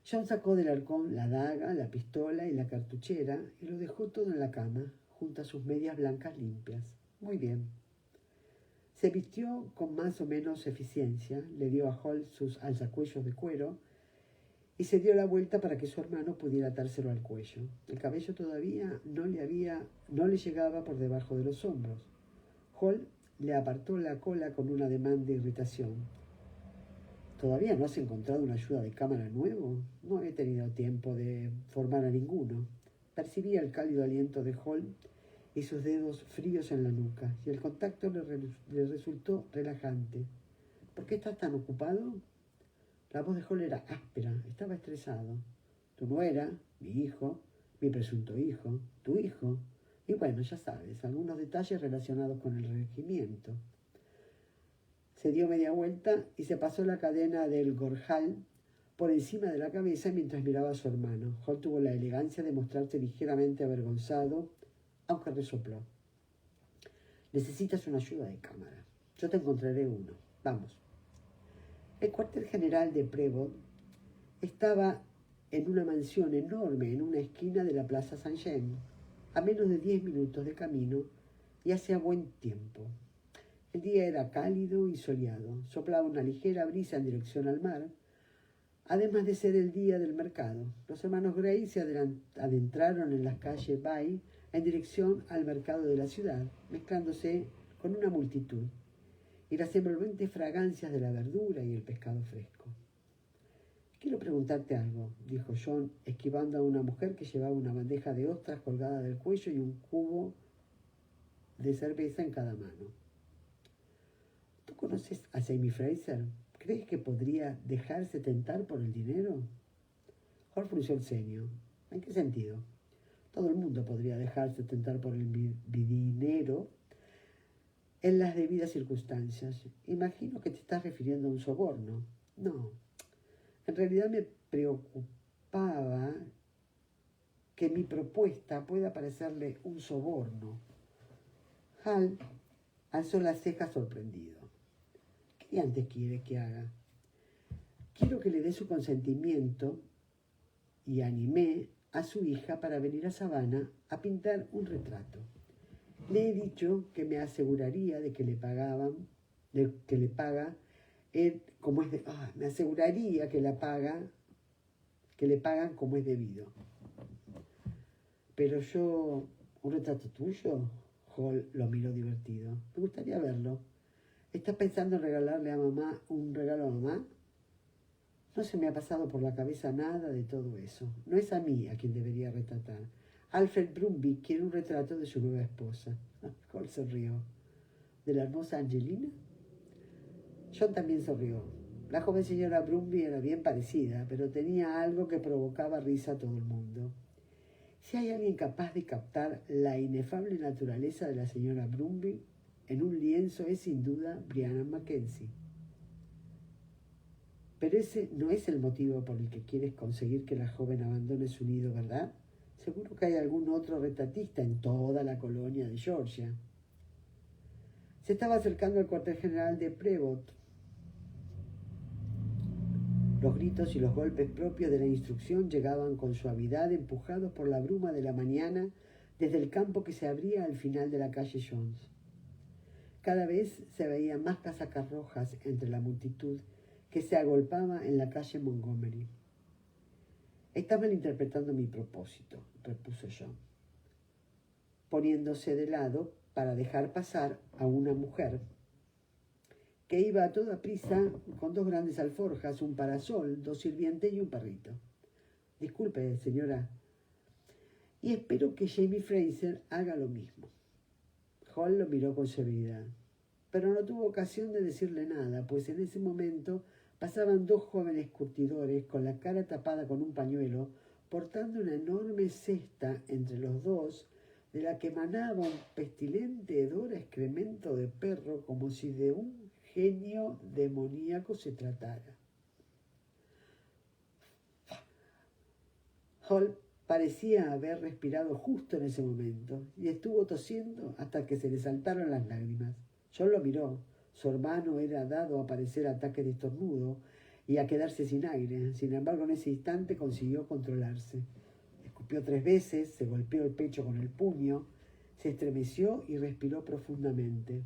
John sacó del arcón la daga, la pistola y la cartuchera y lo dejó todo en la cama, junto a sus medias blancas limpias. Muy bien. Se vistió con más o menos eficiencia, le dio a Hall sus alzacuellos de cuero y se dio la vuelta para que su hermano pudiera atárselo al cuello. El cabello todavía no le llegaba por debajo de los hombros. Hall le apartó la cola con un ademán de irritación. ¿Todavía no has encontrado una ayuda de cámara nuevo? No he tenido tiempo de formar a ninguno. Percibía el cálido aliento de Hall y sus dedos fríos en la nuca, y el contacto le resultó relajante. ¿Por qué estás tan ocupado? La voz de Hall era áspera, estaba estresado. Tu nuera, mi hijo, mi presunto hijo, tu hijo, y bueno, ya sabes, algunos detalles relacionados con el regimiento. Se dio media vuelta y se pasó la cadena del gorjal por encima de la cabeza mientras miraba a su hermano. Hall tuvo la elegancia de mostrarse ligeramente avergonzado, aunque resopló. Necesitas una ayuda de cámara. Yo te encontraré uno. Vamos. El cuartel general de Prevost estaba en una mansión enorme en una esquina de la Plaza Saint-Jean, a menos de 10 minutos de camino y hacía buen tiempo. El día era cálido y soleado, soplaba una ligera brisa en dirección al mar, además de ser el día del mercado. Los hermanos Gray se adentraron en las calles Bay en dirección al mercado de la ciudad, mezclándose con una multitud y las envolventes fragancias de la verdura y el pescado fresco. Quiero preguntarte algo, dijo John, esquivando a una mujer que llevaba una bandeja de ostras colgada del cuello y un cubo de cerveza en cada mano. ¿Tú conoces a Jamie Fraser? ¿Crees que podría dejarse tentar por el dinero? Hall frunció el ceño. ¿En qué sentido? Todo el mundo podría dejarse tentar por el dinero en las debidas circunstancias. Imagino que te estás refiriendo a un soborno. No. En realidad me preocupaba que mi propuesta pueda parecerle un soborno. Hal alzó las cejas sorprendido. ¿Qué antes quiere que haga? Quiero que le dé su consentimiento y animé a su hija para venir a Savannah a pintar un retrato. Le he dicho que me aseguraría de que le paga me aseguraría que le pagan como es debido. Pero yo, ¿un retrato tuyo? Hall lo miró divertido. Me gustaría verlo. ¿Estás pensando en regalarle a mamá un regalo a mamá? No se me ha pasado por la cabeza nada de todo eso. No es a mí a quien debería retratar. Alfred Brumby quiere un retrato de su nueva esposa. Hall se rió. ¿De la hermosa Angelina? John también se rió. La joven señora Brumby era bien parecida, pero tenía algo que provocaba risa a todo el mundo. Si hay alguien capaz de captar la inefable naturaleza de la señora Brumby en un lienzo es sin duda Brianna Mackenzie. Pero ese no es el motivo por el que quieres conseguir que la joven abandone su nido, ¿verdad? Seguro que hay algún otro retratista en toda la colonia de Georgia. Se estaba acercando al cuartel general de Prevost. Los gritos y los golpes propios de la instrucción llegaban con suavidad, empujados por la bruma de la mañana desde el campo que se abría al final de la calle Jones. Cada vez se veían más casacas rojas entre la multitud que se agolpaba en la calle Montgomery. Estás malinterpretando mi propósito, repuso John, poniéndose de lado para dejar pasar a una mujer que iba a toda prisa con 2 grandes alforjas, un parasol, 2 sirvientes y un perrito. Disculpe, señora, y espero que Jamie Fraser haga lo mismo. Hall lo miró con severidad. pero no tuvo ocasión de decirle nada, pues en ese momento pasaban dos jóvenes curtidores con la cara tapada con un pañuelo, portando una enorme cesta entre los dos, de la que emanaba un pestilente hedor a excremento de perro, como si de un genio demoníaco se tratara. Hall parecía haber respirado justo en ese momento y estuvo tosiendo hasta que se le saltaron las lágrimas. John lo miró. Su hermano era dado a padecer ataques de estornudo y a quedarse sin aire. Sin embargo, en ese instante consiguió controlarse. Escupió 3 veces, se golpeó el pecho con el puño, se estremeció y respiró profundamente.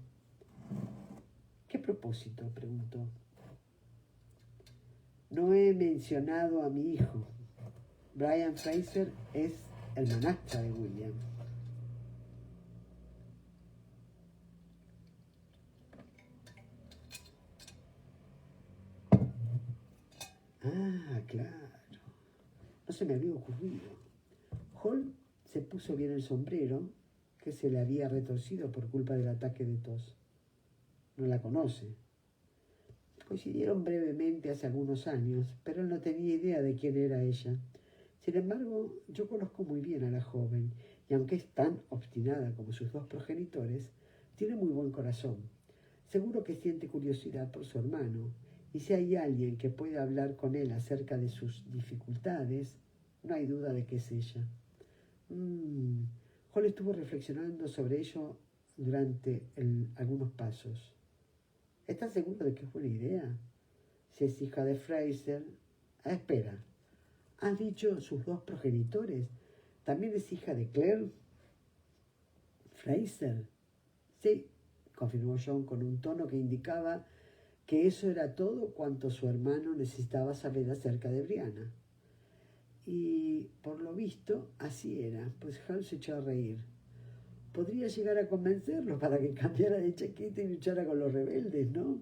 ¿Qué propósito?, preguntó. No he mencionado a mi hijo. Brian Fraser es el manastra de William. Ah, claro. No se me había ocurrido. Hall se puso bien el sombrero, que se le había retorcido por culpa del ataque de tos. No la conoce. Coincidieron brevemente hace algunos años, pero él no tenía idea de quién era ella. Sin embargo, yo conozco muy bien a la joven, y aunque es tan obstinada como sus dos progenitores, tiene muy buen corazón. Seguro que siente curiosidad por su hermano, y si hay alguien que pueda hablar con él acerca de sus dificultades, no hay duda de que es ella. Hall estuvo reflexionando sobre ello durante algunos pasos. ¿Estás seguro de que es buena idea? Si es hija de Fraser... espera. ¿Has dicho sus dos progenitores? ¿También es hija de Claire Fraser? Sí, confirmó John con un tono que indicaba que eso era todo cuanto su hermano necesitaba saber acerca de Brianna. Y, por lo visto, así era, pues Hal se echó a reír. Podría llegar a convencerlo para que cambiara de chaqueta y luchara con los rebeldes, ¿no?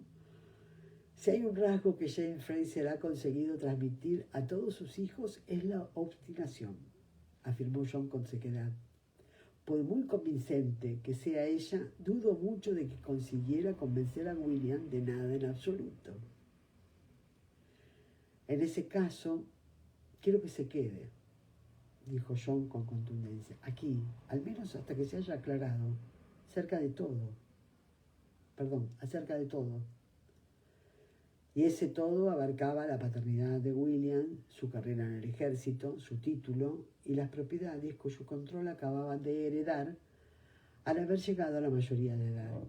Si hay un rasgo que Jane Fraser ha conseguido transmitir a todos sus hijos es la obstinación, afirmó John con sequedad. Por muy convincente que sea ella, dudo mucho de que consiguiera convencer a William de nada en absoluto. En ese caso, quiero que se quede, dijo John con contundencia, aquí, al menos hasta que se haya aclarado, acerca de todo. Y ese todo abarcaba la paternidad de William, su carrera en el ejército, su título y las propiedades cuyo control acababan de heredar al haber llegado a la mayoría de edad.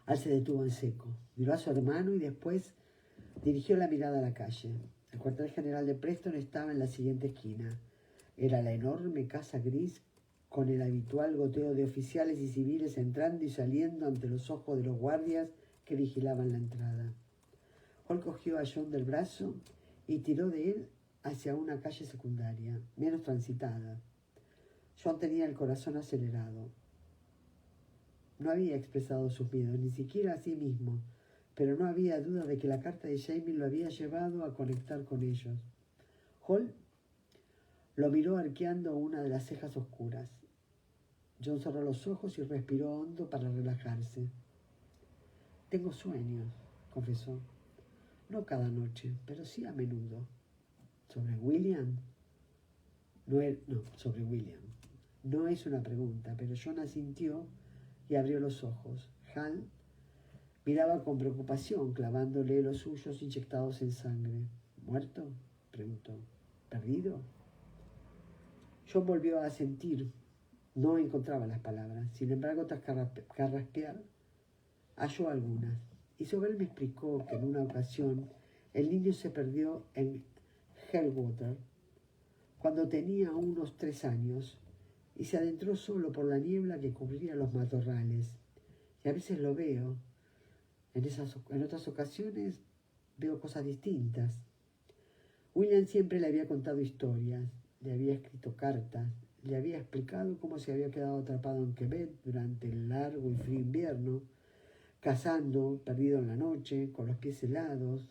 Al se detuvo en seco, miró a su hermano y después dirigió la mirada a la calle. El cuartel general de Preston estaba en la siguiente esquina. Era la enorme casa gris con el habitual goteo de oficiales y civiles entrando y saliendo ante los ojos de los guardias que vigilaban la entrada. Hall cogió a John del brazo y tiró de él hacia una calle secundaria, menos transitada. John tenía el corazón acelerado. No había expresado sus miedos, ni siquiera a sí mismo, pero no había duda de que la carta de Jamie lo había llevado a conectar con ellos. Hall lo miró arqueando una de las cejas oscuras. John cerró los ojos y respiró hondo para relajarse. Tengo sueños, confesó. No cada noche, pero sí a menudo. ¿Sobre William? No, sobre William. No es una pregunta, pero John asintió y abrió los ojos. Hal miraba con preocupación, clavándole los suyos inyectados en sangre. ¿Muerto?, preguntó. ¿Perdido? John volvió a asentir. No encontraba las palabras. Sin embargo, tras carraspear, halló algunas. Y sobre él me explicó que en una ocasión el niño se perdió en Hellwater cuando tenía unos 3 años y se adentró solo por la niebla que cubría los matorrales. Y a veces lo veo. En otras ocasiones veo cosas distintas. William siempre le había contado historias, le había escrito cartas, le había explicado cómo se había quedado atrapado en Quebec durante el largo y frío invierno, cazando, perdido en la noche, con los pies helados,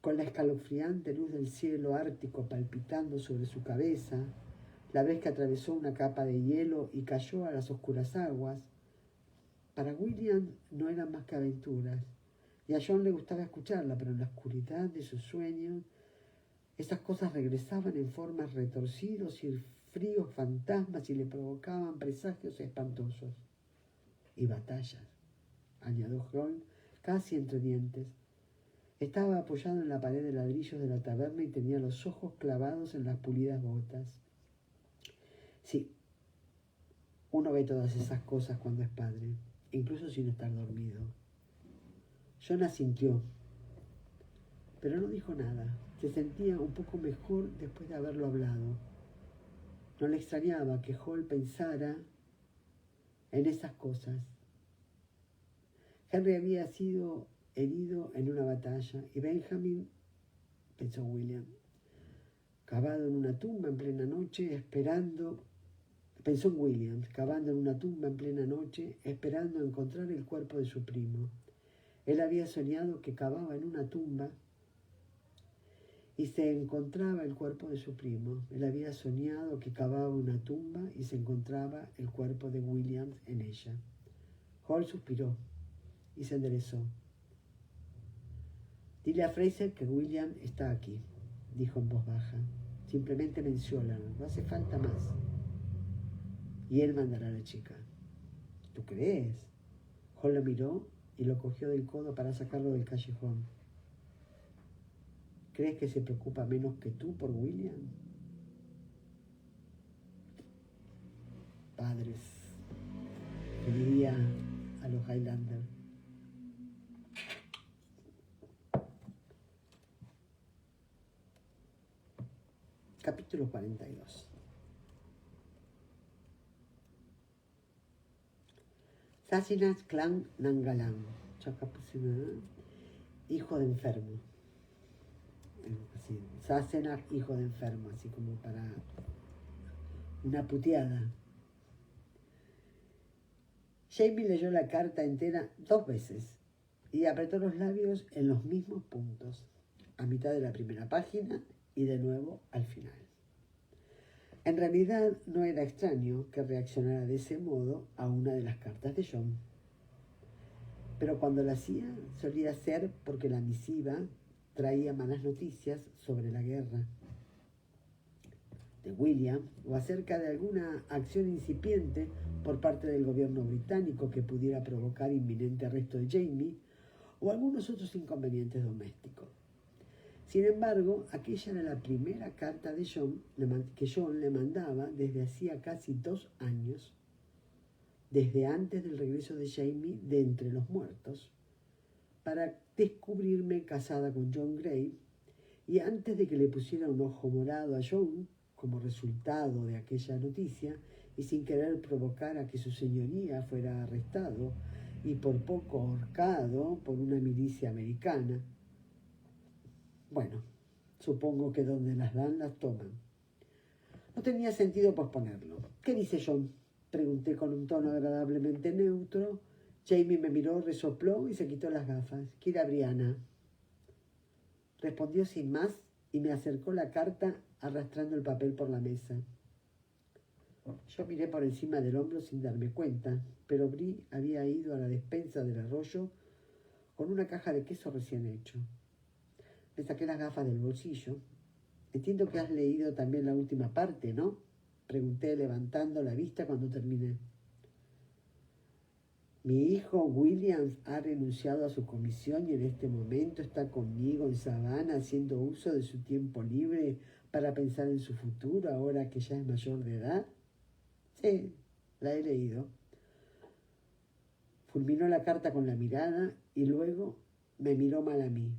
con la escalofriante luz del cielo ártico palpitando sobre su cabeza, la vez que atravesó una capa de hielo y cayó a las oscuras aguas. Para William no eran más que aventuras, y a John le gustaba escucharla, pero en la oscuridad de sus sueños esas cosas regresaban en formas retorcidos y fríos fantasmas y le provocaban presagios espantosos. Y batallas, añadió John, casi entre dientes. Estaba apoyado en la pared de ladrillos de la taberna y tenía los ojos clavados en las pulidas botas. Sí, uno ve todas esas cosas cuando es padre, incluso sin estar dormido. John asintió, pero no dijo nada. Se sentía un poco mejor después de haberlo hablado. No le extrañaba que Hall pensara en esas cosas. Henry había sido herido en una batalla y Benjamin, pensó William, cavado en una tumba en plena noche, pensó en William, cavando en una tumba en plena noche, esperando encontrar el cuerpo de su primo. Él había soñado que cavaba en una tumba y se encontraba el cuerpo de su primo. Él había soñado que cavaba una tumba y se encontraba el cuerpo de William en ella. Hall suspiró y se enderezó. Dile a Fraser que William está aquí, dijo en voz baja. Simplemente menciónalo, no hace falta más. Y él mandará a la chica. ¿Tú crees? Hall lo miró y lo cogió del codo para sacarlo del callejón. ¿Crees que se preocupa menos que tú por William? Padres, que diría a los Highlander. Capítulo 42. Sassinach Clan Nangalan. Hijo de enfermo. Sassenach, hijo de enfermo, así como para una puteada. Jamie leyó la carta entera 2 veces y apretó los labios en los mismos puntos, a mitad de la primera página y de nuevo al final. En realidad no era extraño que reaccionara de ese modo a una de las cartas de John, pero cuando lo hacía solía ser porque la misiva traía malas noticias sobre la guerra de William o acerca de alguna acción incipiente por parte del gobierno británico que pudiera provocar inminente arresto de Jamie o algunos otros inconvenientes domésticos. Sin embargo, aquella era la primera carta de que John le mandaba desde hacía casi 2 años, desde antes del regreso de Jamie de entre los muertos, para descubrirme casada con John Gray, y antes de que le pusiera un ojo morado a John como resultado de aquella noticia, y sin querer provocar a que su señoría fuera arrestado y por poco ahorcado por una milicia americana. Bueno, supongo que donde las dan las toman. No tenía sentido posponerlo. ¿Qué dice John?, pregunté con un tono agradablemente neutro. Jamie me miró, resopló y se quitó las gafas. ¿Quiere a Brianna?, respondió sin más y me acercó la carta arrastrando el papel por la mesa. Yo miré por encima del hombro sin darme cuenta, pero Bri había ido a la despensa del arroyo con una caja de queso recién hecho. Me saqué las gafas del bolsillo. Entiendo que has leído también la última parte, ¿no?, pregunté levantando la vista cuando terminé. Mi hijo Williams ha renunciado a su comisión y en este momento está conmigo en Savannah haciendo uso de su tiempo libre para pensar en su futuro ahora que ya es mayor de edad. Sí, la he leído. Fulminó la carta con la mirada y luego me miró mal a mí.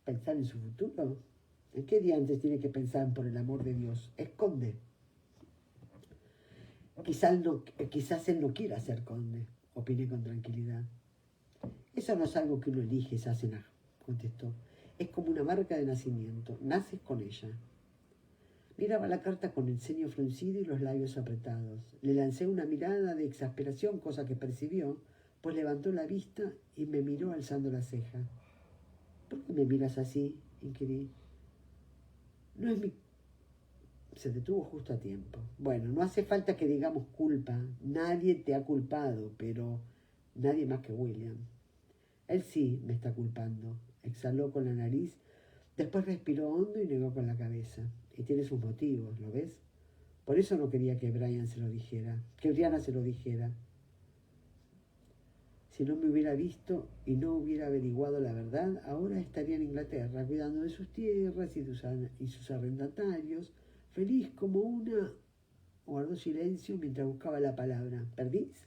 ¿Pensar en su futuro? ¿En qué día antes tiene que pensar, por el amor de Dios? Esconde. Quizás él no quiera ser conde, opiné con tranquilidad. Eso no es algo que uno elige, Sassenach, contestó. Es como una marca de nacimiento. Naces con ella. Miraba la carta con el ceño fruncido y los labios apretados. Le lancé una mirada de exasperación, cosa que percibió, pues levantó la vista y me miró alzando la ceja. ¿Por qué me miras así?, inquirí. No es mi... se detuvo justo a tiempo. Bueno, no hace falta que digamos culpa. Nadie te ha culpado, pero nadie más que William. Él sí me está culpando. Exhaló con la nariz, después respiró hondo y negó con la cabeza. Y tiene sus motivos, ¿lo ves? Por eso no quería que Brian se lo dijera, que Brianna se lo dijera. Si no me hubiera visto y no hubiera averiguado la verdad, ahora estaría en Inglaterra, cuidando de sus tierras y sus arrendatarios, feliz como una... Guardó silencio mientras buscaba la palabra. ¿Perdiz?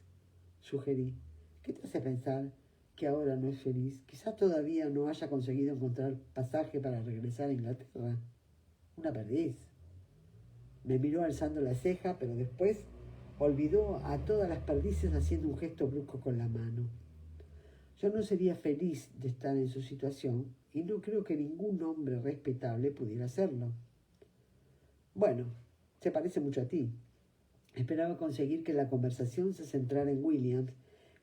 Sugerí. ¿Qué te hace pensar que ahora no es feliz? Quizás todavía no haya conseguido encontrar pasaje para regresar a Inglaterra. Una perdiz. Me miró alzando la ceja, pero después olvidó a todas las perdices haciendo un gesto brusco con la mano. Yo no sería feliz de estar en su situación y no creo que ningún hombre respetable pudiera hacerlo. Bueno, se parece mucho a ti. Esperaba conseguir que la conversación se centrara en Williams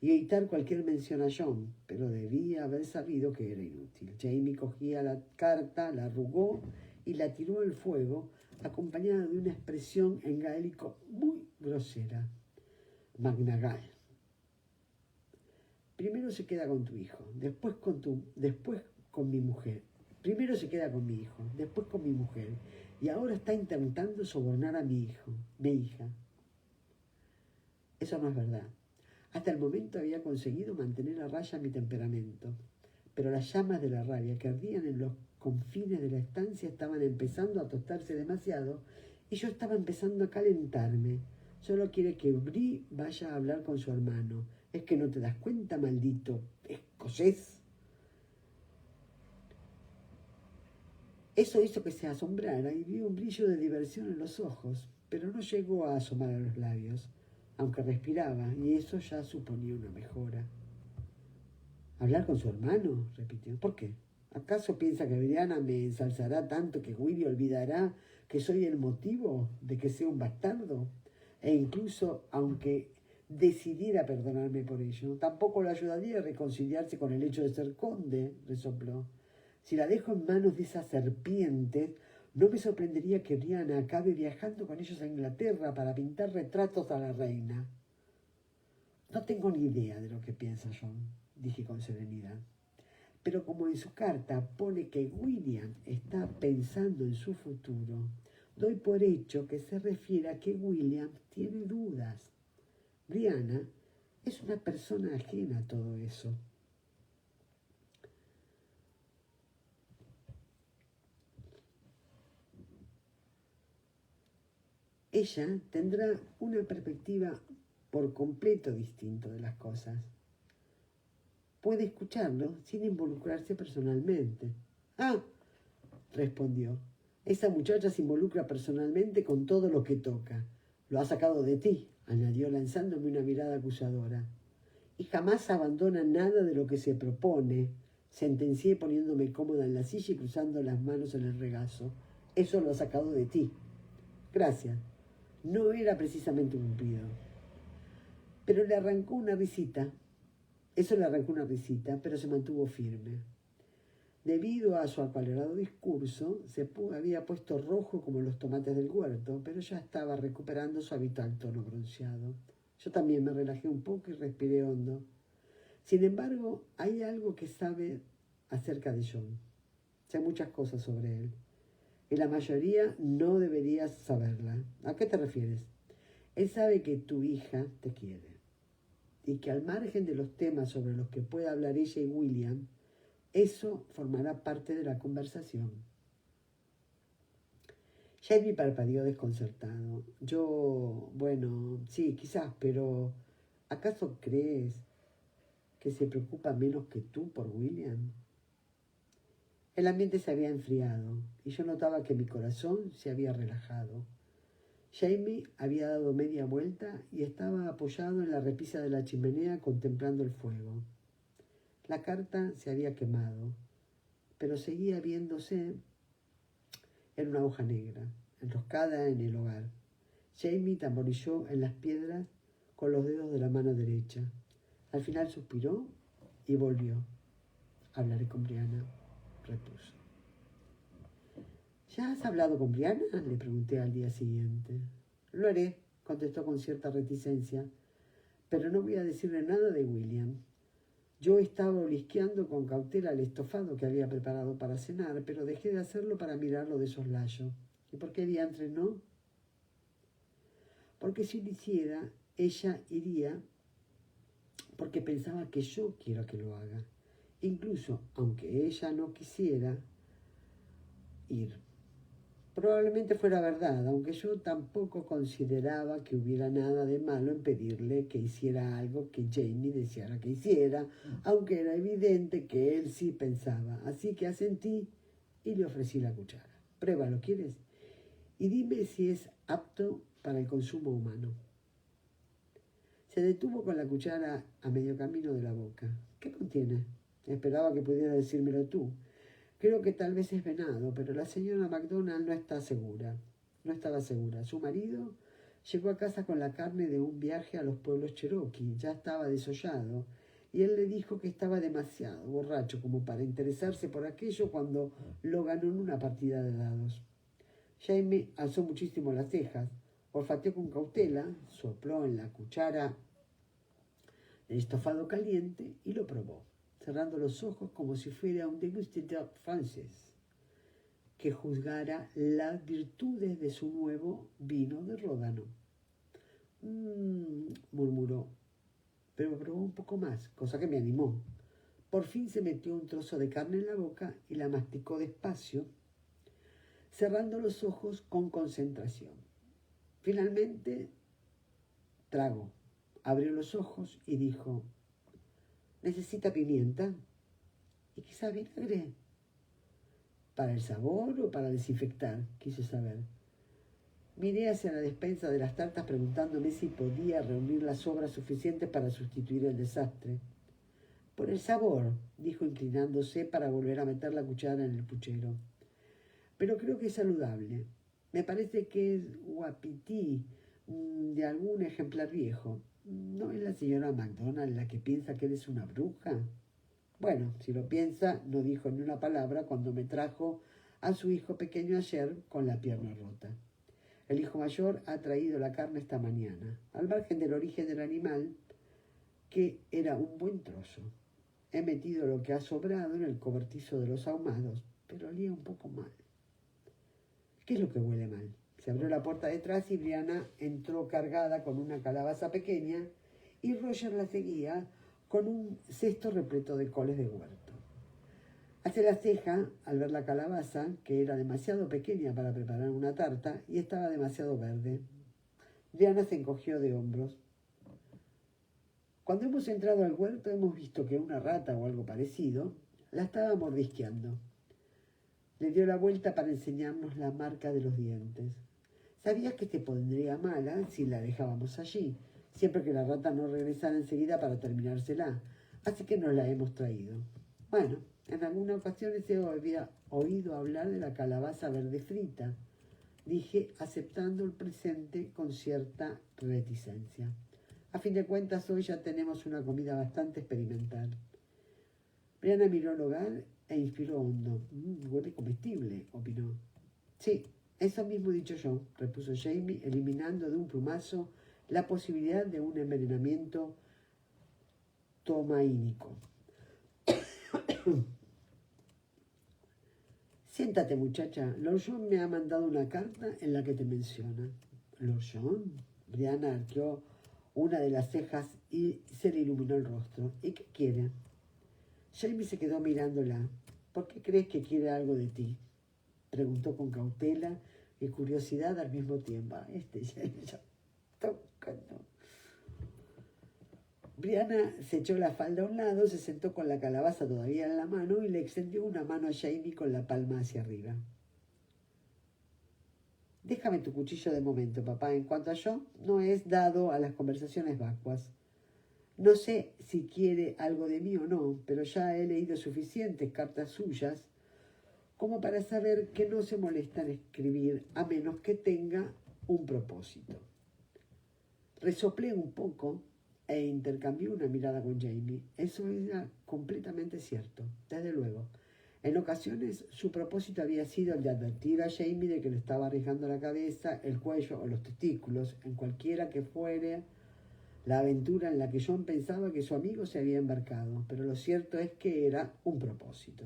y evitar cualquier mención a John, pero debía haber sabido que era inútil. Jamie cogía la carta, la arrugó y la tiró al fuego, acompañada de una expresión en gaélico muy grosera. Magnagal. Primero se queda con tu hijo, después con mi mujer. Primero se queda con mi hijo, después con mi mujer, y ahora está intentando sobornar a mi hija. Eso no es verdad. Hasta el momento había conseguido mantener a raya mi temperamento, pero las llamas de la rabia que ardían en los confines de la estancia estaban empezando a tostarse demasiado y yo estaba empezando a calentarme. Solo quiere que Brie vaya a hablar con su hermano. ¿Es que no te das cuenta, maldito escocés? Eso hizo que se asombrara y vio un brillo de diversión en los ojos, pero no llegó a asomar a los labios, aunque respiraba, y eso ya suponía una mejora. ¿Hablar con su hermano?, repitió. ¿Por qué? ¿Acaso piensa que Brianna me ensalzará tanto que Willy olvidará que soy el motivo de que sea un bastardo? E incluso, aunque decidiera perdonarme por ello, tampoco lo ayudaría a reconciliarse con el hecho de ser conde, resopló. Si la dejo en manos de esas serpientes, no me sorprendería que Brianna acabe viajando con ellos a Inglaterra para pintar retratos a la reina. No tengo ni idea de lo que piensa John, dije con serenidad. Pero como en su carta pone que William está pensando en su futuro, doy por hecho que se refiere a que William tiene dudas. Brianna es una persona ajena a todo eso. Ella tendrá una perspectiva por completo distinta de las cosas. Puede escucharlo sin involucrarse personalmente. Ah, respondió. Esa muchacha se involucra personalmente con todo lo que toca. Lo ha sacado de ti, añadió lanzándome una mirada acusadora. Y jamás abandona nada de lo que se propone, sentencié poniéndome cómoda en la silla y cruzando las manos en el regazo. Eso lo ha sacado de ti. Gracias. No era precisamente un cumplido. Pero le arrancó una risita. Eso le arrancó una risita, pero se mantuvo firme. Debido a su acalorado discurso, había puesto rojo como los tomates del huerto, pero ya estaba recuperando su habitual tono bronceado. Yo también me relajé un poco y respiré hondo. Sin embargo, hay algo que sabe acerca de John. Sé muchas cosas sobre él. Y la mayoría no deberías saberla. ¿A qué te refieres? Él sabe que tu hija te quiere. Y que al margen de los temas sobre los que pueda hablar ella y William, eso formará parte de la conversación. Jamie parpadeó desconcertado. Bueno, sí, quizás, pero ¿acaso crees que se preocupa menos que tú por William? El ambiente se había enfriado y yo notaba que mi corazón se había relajado. Jamie había dado media vuelta y estaba apoyado en la repisa de la chimenea contemplando el fuego. La carta se había quemado, pero seguía viéndose en una hoja negra, enroscada en el hogar. Jamie tamborilló en las piedras con los dedos de la mano derecha. Al final suspiró y volvió. Hablaré con Brianna, repuso. ¿Ya has hablado con Brianna?, le pregunté al día siguiente. Lo haré, contestó con cierta reticencia, pero no voy a decirle nada de William. Yo estaba olisqueando con cautela el estofado que había preparado para cenar, pero dejé de hacerlo para mirarlo de soslayo. ¿Y por qué diantres no? Porque si lo hiciera, ella iría porque pensaba que yo quiero que lo haga. Incluso, aunque ella no quisiera ir. Probablemente fuera verdad, aunque yo tampoco consideraba que hubiera nada de malo en pedirle que hiciera algo que Jamie deseara que hiciera, aunque era evidente que él sí pensaba. Así que asentí y le ofrecí la cuchara. Pruébalo, ¿quieres? Y dime si es apto para el consumo humano. Se detuvo con la cuchara a medio camino de la boca. ¿Qué contiene? Esperaba que pudieras decírmelo tú. Creo que tal vez es venado, pero la señora MacDonald no está segura. No estaba segura. Su marido llegó a casa con la carne de un viaje a los pueblos cherokee. Ya estaba desollado. Y él le dijo que estaba demasiado borracho como para interesarse por aquello cuando lo ganó en una partida de dados. Jamie alzó muchísimo las cejas, olfateó con cautela, sopló en la cuchara el estofado caliente y lo probó, cerrando los ojos como si fuera un degustateur francés que juzgara las virtudes de su nuevo vino de Ródano. Murmuró, pero probó un poco más, cosa que me animó. Por fin se metió un trozo de carne en la boca y la masticó despacio, cerrando los ojos con concentración. Finalmente, tragó, abrió los ojos y dijo, ¿necesita pimienta? ¿Y quizá vinagre? ¿Para el sabor o para desinfectar?, quise saber. Miré hacia la despensa de las tartas preguntándome si podía reunir las sobras suficientes para sustituir el desastre. Por el sabor, dijo inclinándose para volver a meter la cuchara en el puchero. Pero creo que es saludable. Me parece que es guapití de algún ejemplar viejo. ¿No es la señora MacDonald la que piensa que eres una bruja? Bueno, si lo piensa, no dijo ni una palabra cuando me trajo a su hijo pequeño ayer con la pierna rota. El hijo mayor ha traído la carne esta mañana, al margen del origen del animal, que era un buen trozo. He metido lo que ha sobrado en el cobertizo de los ahumados, pero olía un poco mal. ¿Qué es lo que huele mal? Se abrió la puerta detrás y Brianna entró cargada con una calabaza pequeña y Roger la seguía con un cesto repleto de coles de huerto. Alcé la ceja al ver la calabaza, que era demasiado pequeña para preparar una tarta y estaba demasiado verde. Brianna se encogió de hombros. Cuando hemos entrado al huerto hemos visto que una rata o algo parecido la estaba mordisqueando. Le dio la vuelta para enseñarnos la marca de los dientes. ¿Sabías que te pondría mala si la dejábamos allí, siempre que la rata no regresara enseguida para terminársela? Así que nos la hemos traído. Bueno, en alguna ocasión he oído hablar de la calabaza verde frita, dije, aceptando el presente con cierta reticencia. A fin de cuentas, hoy ya tenemos una comida bastante experimental. Brianna miró el hogar e inspiró hondo. Huele comestible, opinó. Sí, eso mismo he dicho yo, repuso Jamie, eliminando de un plumazo la posibilidad de un envenenamiento tomaínico. Siéntate, muchacha. Lord John me ha mandado una carta en la que te menciona. ¿Lord John? Brianna arqueó una de las cejas y se le iluminó el rostro. ¿Y qué quiere? Jamie se quedó mirándola. ¿Por qué crees que quiere algo de ti?, preguntó con cautela y curiosidad al mismo tiempo. Jamie ya tocando. Brianna se echó la falda a un lado, se sentó con la calabaza todavía en la mano y le extendió una mano a Jamie con la palma hacia arriba. Déjame tu cuchillo de momento, papá. En cuanto a yo, no es dado a las conversaciones vacuas. No sé si quiere algo de mí o no, pero ya he leído suficientes cartas suyas como para saber que no se molesta en escribir a menos que tenga un propósito. Resoplé un poco e intercambié una mirada con Jamie. Eso era completamente cierto, desde luego. En ocasiones su propósito había sido el de advertir a Jamie de que le estaba arriesgando la cabeza, el cuello o los testículos, en cualquiera que fuera la aventura en la que John pensaba que su amigo se había embarcado, pero lo cierto es que era un propósito.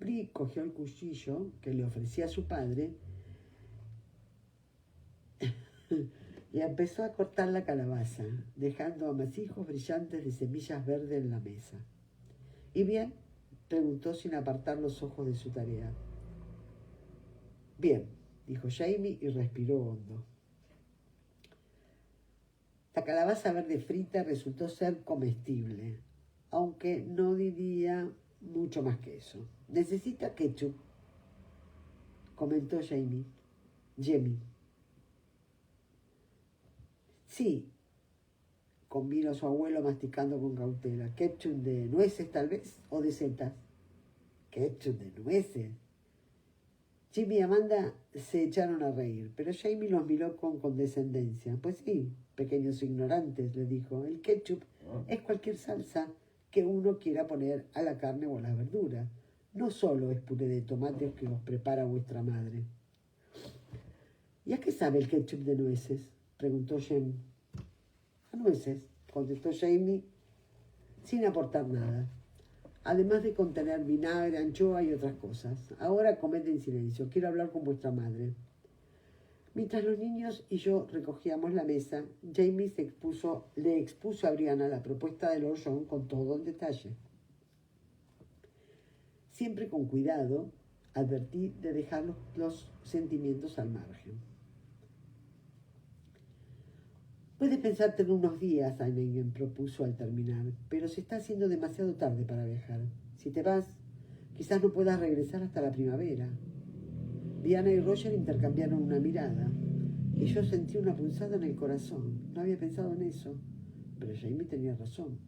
Bree cogió el cuchillo que le ofrecía su padre y empezó a cortar la calabaza, dejando amasijos brillantes de semillas verdes en la mesa. ¿Y bien?, preguntó sin apartar los ojos de su tarea. Bien, dijo Jamie y respiró hondo. La calabaza verde frita resultó ser comestible, aunque no diría mucho más que eso. Necesita ketchup, comentó Jamie. Sí, convino su abuelo masticando con cautela. Ketchup de nueces tal vez, o de setas. Ketchup de nueces. Jimmy y Amanda se echaron a reír, pero Jamie los miró con condescendencia. Pues sí, pequeños ignorantes, le dijo, el ketchup es cualquier salsa que uno quiera poner a la carne o a las verduras. No solo es puré de tomate que os prepara vuestra madre. ¿Y a qué sabe el ketchup de nueces?, preguntó Jamie. A nueces, contestó Jamie sin aportar nada, además de contener vinagre, anchoa y otras cosas. Ahora comed en silencio, quiero hablar con vuestra madre. Mientras los niños y yo recogíamos la mesa, Jamie le expuso a Brianna la propuesta de Lord John con todo el detalle. Siempre con cuidado, advertí de dejar los sentimientos al margen. Puedes pensarte en unos días, Einengen propuso al terminar, pero se está haciendo demasiado tarde para viajar. Si te vas, quizás no puedas regresar hasta la primavera. Diana y Roger intercambiaron una mirada, y yo sentí una punzada en el corazón. No había pensado en eso, pero Jamie tenía razón.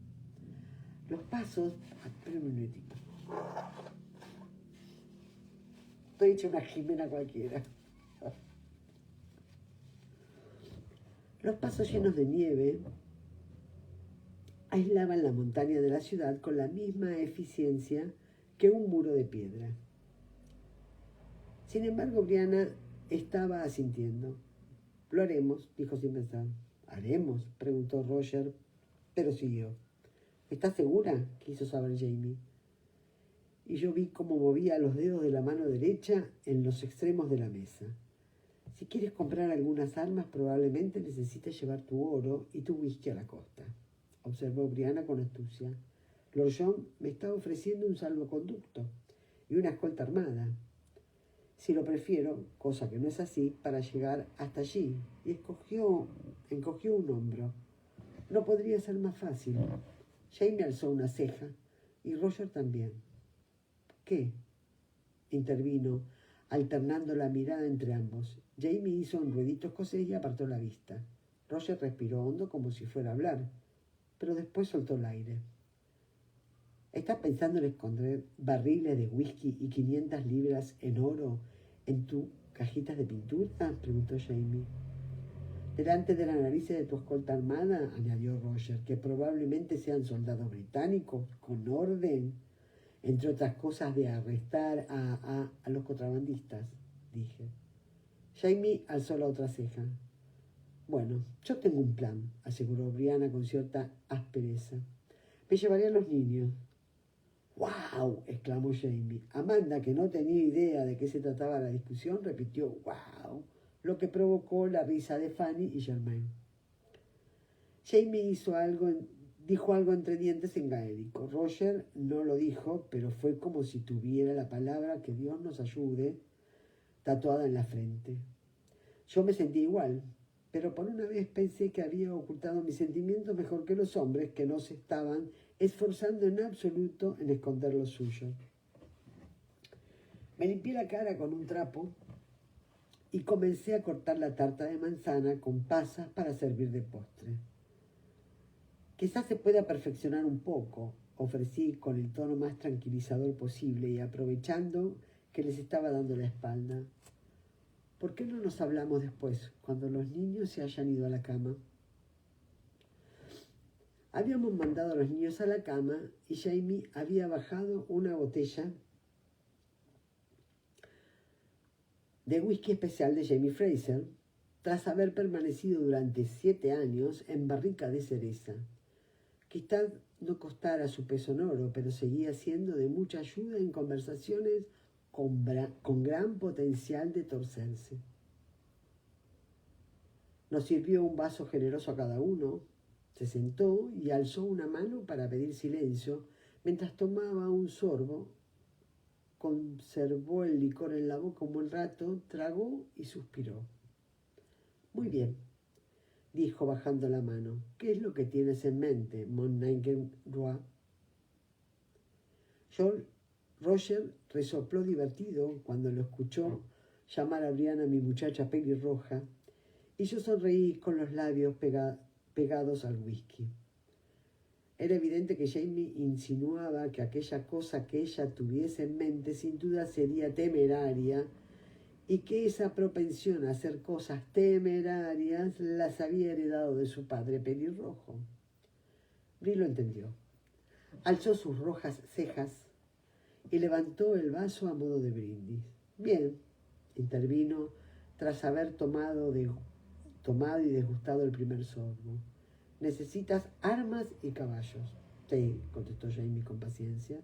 Los pasos... Espera un minutito. Estoy hecha una Jimena cualquiera. Los pasos llenos de nieve aislaban la montaña de la ciudad con la misma eficiencia que un muro de piedra. Sin embargo, Brianna estaba asintiendo. Lo haremos, dijo sin pensar. ¿Haremos?, preguntó Roger, pero siguió. ¿Estás segura?, quiso saber Jamie. Y yo vi cómo movía los dedos de la mano derecha en los extremos de la mesa. Si quieres comprar algunas armas, probablemente necesites llevar tu oro y tu whisky a la costa, observó Brianna con astucia. Lord John me está ofreciendo un salvoconducto y una escolta armada. Si lo prefiero, cosa que no es así, para llegar hasta allí. Y encogió un hombro. No podría ser más fácil. Jamie alzó una ceja y Roger también. ¿Qué?, intervino, alternando la mirada entre ambos. Jamie hizo un ruidito escocés y apartó la vista. Roger respiró hondo como si fuera a hablar, pero después soltó el aire. ¿Estás pensando en esconder barriles de whisky y 500 libras en oro en tu cajita de pintura?, preguntó Jamie. Delante de la nariz de tu escolta armada, añadió Roger, que probablemente sean soldados británicos con orden, entre otras cosas, de arrestar a los contrabandistas, dije. Jamie alzó la otra ceja. Bueno, yo tengo un plan, aseguró Brianna con cierta aspereza. Me llevaré a los niños. ¡Wow!, exclamó Jamie. Amanda, que no tenía idea de qué se trataba la discusión, repitió ¡wow!, lo que provocó la risa de Fanny y Germaine. Jamie dijo algo entre dientes en gaélico. Roger no lo dijo, pero fue como si tuviera la palabra "que Dios nos ayude" tatuada en la frente. Yo me sentí igual, pero por una vez pensé que había ocultado mis sentimientos mejor que los hombres, que no se estaban esforzando en absoluto en esconder los suyos. Me limpié la cara con un trapo y comencé a cortar la tarta de manzana con pasas para servir de postre. Quizás se pueda perfeccionar un poco, ofrecí con el tono más tranquilizador posible y aprovechando que les estaba dando la espalda. ¿Por qué no nos hablamos después, cuando los niños se hayan ido a la cama? Habíamos mandado a los niños a la cama y Jamie había bajado una botella de whisky especial de Jamie Fraser, tras haber permanecido durante 7 años en barrica de cereza. Quizás no costara su peso en oro, pero seguía siendo de mucha ayuda en conversaciones con gran potencial de torcerse. Nos sirvió un vaso generoso a cada uno, se sentó y alzó una mano para pedir silencio mientras tomaba un sorbo. Conservó el licor en la boca un buen rato, tragó y suspiró. Muy bien, dijo bajando la mano. ¿Qué es lo que tienes en mente, mon Roi? Roger resopló divertido cuando lo escuchó llamar a Brianna mi muchacha pelirroja, y yo sonreí con los labios pegados al whisky. Era evidente que Jamie insinuaba que aquella cosa que ella tuviese en mente sin duda sería temeraria y que esa propensión a hacer cosas temerarias las había heredado de su padre pelirrojo. Brie lo entendió. Alzó sus rojas cejas y levantó el vaso a modo de brindis. Bien, intervino tras haber tomado y degustado el primer sorbo. Necesitas armas y caballos. Sí, contestó Jamie con paciencia.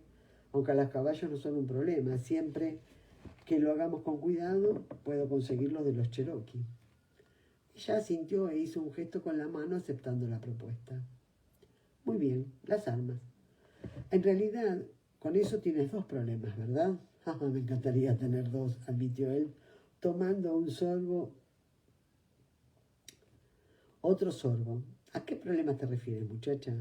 Aunque los caballos no son un problema, siempre que lo hagamos con cuidado, puedo conseguirlos de los Cherokee. Ella asintió e hizo un gesto con la mano aceptando la propuesta. Muy bien, las armas. En realidad, con eso tienes 2 problemas, ¿verdad? Me encantaría tener 2, admitió él, tomando un sorbo. Otro sorbo. ¿A qué problema te refieres, muchacha?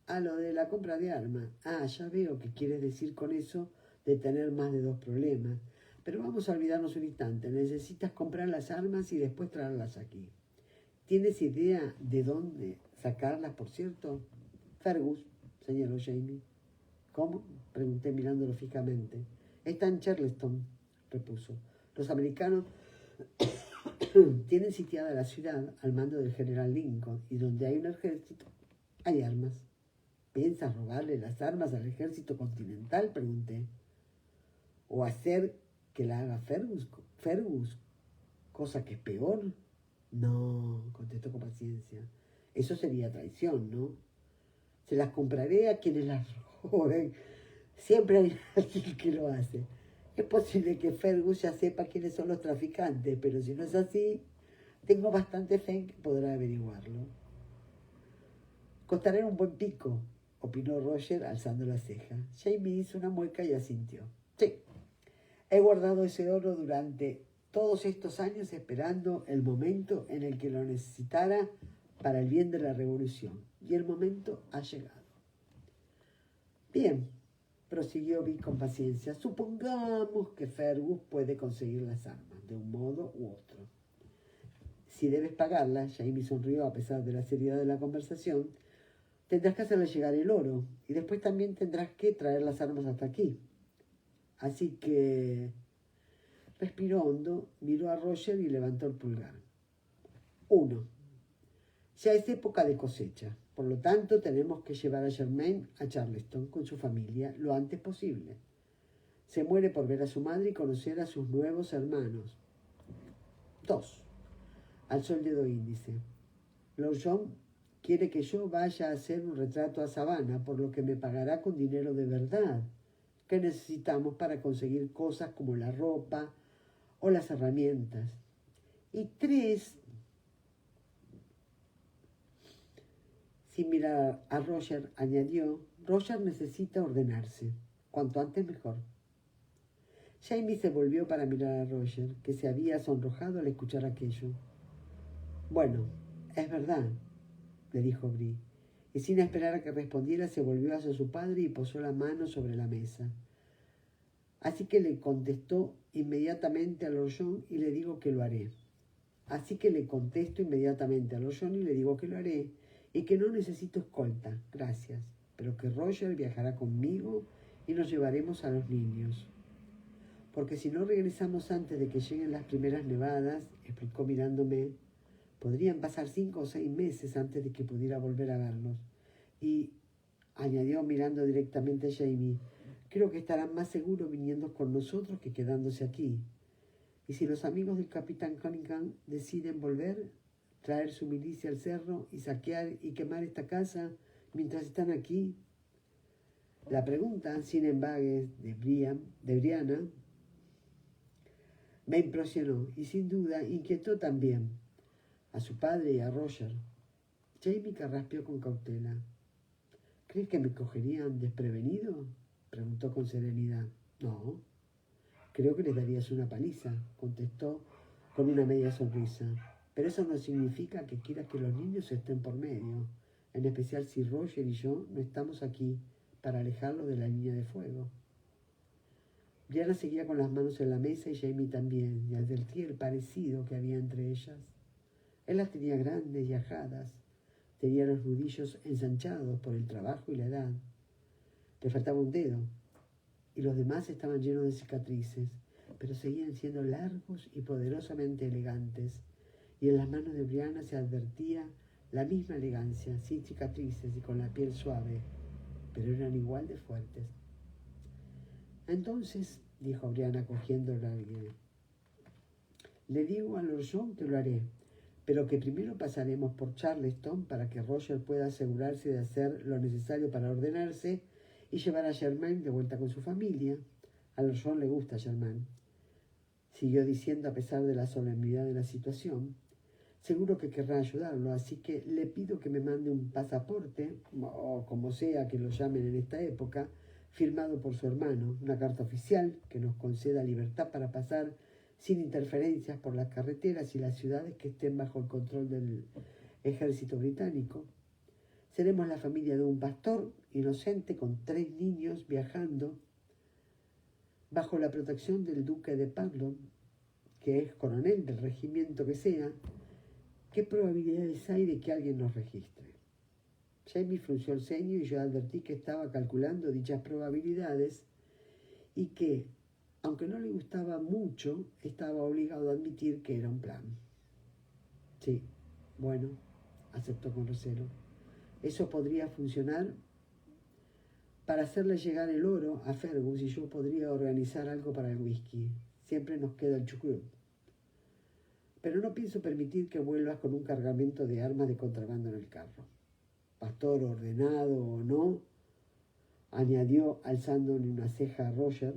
A lo de la compra de armas. Ya veo qué quieres decir con eso de tener más de 2 problemas. Pero vamos a olvidarnos un instante. Necesitas comprar las armas y después traerlas aquí. ¿Tienes idea de dónde sacarlas, por cierto? Fergus, señaló Jamie. ¿Cómo? Pregunté mirándolo fijamente. Está en Charleston, repuso. Los americanos tienen sitiada la ciudad al mando del general Lincoln, y donde hay un ejército, hay armas. ¿Piensas robarle las armas al ejército continental?, pregunté. ¿O hacer que la haga Fergus, cosa que es peor? No, contestó con paciencia. Eso sería traición, ¿no? Se las compraré a quienes las roben. Siempre hay alguien que lo hace. Es posible que Fergus ya sepa quiénes son los traficantes, pero si no es así, tengo bastante fe en que podrá averiguarlo. Costará un buen pico, opinó Roger alzando la ceja. Jamie hizo una mueca y asintió. Sí, he guardado ese oro durante todos estos años esperando el momento en el que lo necesitara para el bien de la revolución. Y el momento ha llegado. Bien, prosiguió Vic con paciencia. Supongamos que Fergus puede conseguir las armas, de un modo u otro. Si debes pagarlas, Jamie sonrió a pesar de la seriedad de la conversación, tendrás que hacerle llegar el oro, y después también tendrás que traer las armas hasta aquí. Así que respiró hondo, miró a Roger y levantó el pulgar. 1. Ya es época de cosecha. Por lo tanto, tenemos que llevar a Germain a Charleston con su familia lo antes posible. Se muere por ver a su madre y conocer a sus nuevos hermanos. 2. Alzó el dedo índice. Lord John quiere que yo vaya a hacer un retrato a Savannah, por lo que me pagará con dinero de verdad, que necesitamos para conseguir cosas como la ropa o las herramientas. Y 3, sin mirar a Roger, añadió, Roger necesita ordenarse. Cuanto antes mejor. Jamie se volvió para mirar a Roger, que se había sonrojado al escuchar aquello. Bueno, es verdad, le dijo Brie, y sin esperar a que respondiera se volvió hacia su padre y posó la mano sobre la mesa. Así que le contestó inmediatamente a Lord John y le digo que lo haré. Así que le contesto inmediatamente a Lord John y le digo que lo haré, y que no necesito escolta, gracias, pero que Roger viajará conmigo y nos llevaremos a los niños. Porque si no regresamos antes de que lleguen las primeras nevadas, explicó mirándome, podrían pasar 5 o 6 meses antes de que pudiera volver a verlos. Y añadió mirando directamente a Jamie, creo que estarán más seguros viniendo con nosotros que quedándose aquí. Y si los amigos del capitán Cunningham deciden volver, traer su milicia al cerro y saquear y quemar esta casa mientras están aquí. La pregunta, sin embargo, de Brianna, me impresionó y sin duda inquietó también a su padre y a Roger. Jamie carraspeó con cautela. ¿Crees que me cogerían desprevenido?, preguntó con serenidad. No, creo que les darías una paliza, contestó con una media sonrisa. Pero eso no significa que quieras que los niños estén por medio, en especial si Roger y yo no estamos aquí para alejarlos de la línea de fuego. Brianna seguía con las manos en la mesa y Jamie también, y advertía el parecido que había entre ellas. Él las tenía grandes y ajadas, tenía los nudillos ensanchados por el trabajo y la edad. Le faltaba un dedo, y los demás estaban llenos de cicatrices, pero seguían siendo largos y poderosamente elegantes, y en las manos de Brianna se advertía la misma elegancia, sin cicatrices y con la piel suave, pero eran igual de fuertes. Entonces, dijo Brianna cogiendo el alguien, le digo a Lord John que lo haré, pero que primero pasaremos por Charleston para que Roger pueda asegurarse de hacer lo necesario para ordenarse y llevar a Germain de vuelta con su familia. A Lord John le gusta Germain, siguió diciendo a pesar de la solemnidad de la situación. Seguro que querrá ayudarlo, así que le pido que me mande un pasaporte, o como sea que lo llamen en esta época, firmado por su hermano, una carta oficial que nos conceda libertad para pasar sin interferencias por las carreteras y las ciudades que estén bajo el control del ejército británico. Seremos la familia de un pastor inocente con 3 niños viajando bajo la protección del duque de Pablo, que es coronel del regimiento que sea. ¿Qué probabilidades hay de que alguien nos registre? Jamie frunció el ceño y yo advertí que estaba calculando dichas probabilidades y que, aunque no le gustaba mucho, estaba obligado a admitir que era un plan. Sí, bueno, aceptó con recelo. Eso podría funcionar para hacerle llegar el oro a Fergus y yo podría organizar algo para el whisky. Siempre nos queda el chucrut. Pero no pienso permitir que vuelvas con un cargamento de armas de contrabando en el carro. Pastor ordenado o no, añadió alzándole una ceja a Roger,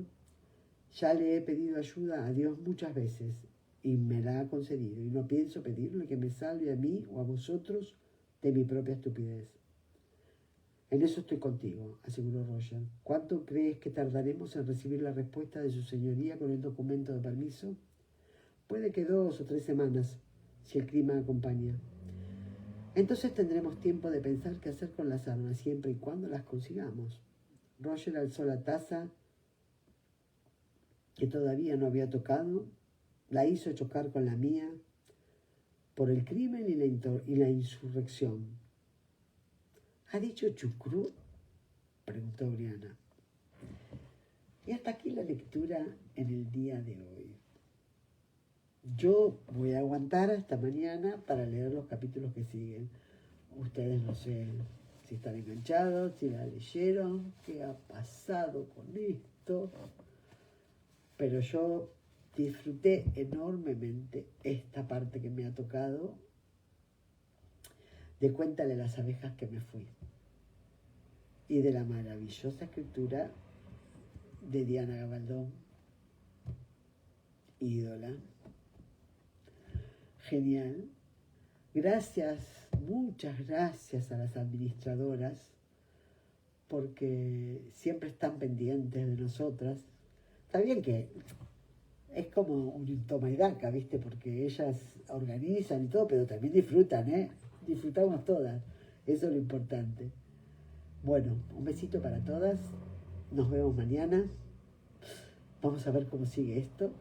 ya le he pedido ayuda a Dios muchas veces y me la ha concedido, y no pienso pedirle que me salve a mí o a vosotros de mi propia estupidez. En eso estoy contigo, aseguró Roger. ¿Cuánto crees que tardaremos en recibir la respuesta de su señoría con el documento de permiso? Puede que 2 o 3 semanas, si el clima acompaña. Entonces tendremos tiempo de pensar qué hacer con las armas, siempre y cuando las consigamos. Roger alzó la taza que todavía no había tocado, la hizo chocar con la mía por el crimen y la insurrección. ¿Ha dicho chucrut?, preguntó Brianna. Y hasta aquí la lectura en el día de hoy. Yo voy a aguantar hasta mañana para leer los capítulos que siguen. Ustedes no sé si están enganchados, si la leyeron, qué ha pasado con esto. Pero yo disfruté enormemente esta parte que me ha tocado de Cuéntale las abejas que me fui y de la maravillosa escritura de Diana Gabaldón, ídola. Genial. Gracias, muchas gracias a las administradoras porque siempre están pendientes de nosotras. Está bien que es como un toma y daca, ¿viste? Porque ellas organizan y todo, pero también disfrutan, ¿eh? Disfrutamos todas. Eso es lo importante. Bueno, un besito para todas. Nos vemos mañana. Vamos a ver cómo sigue esto.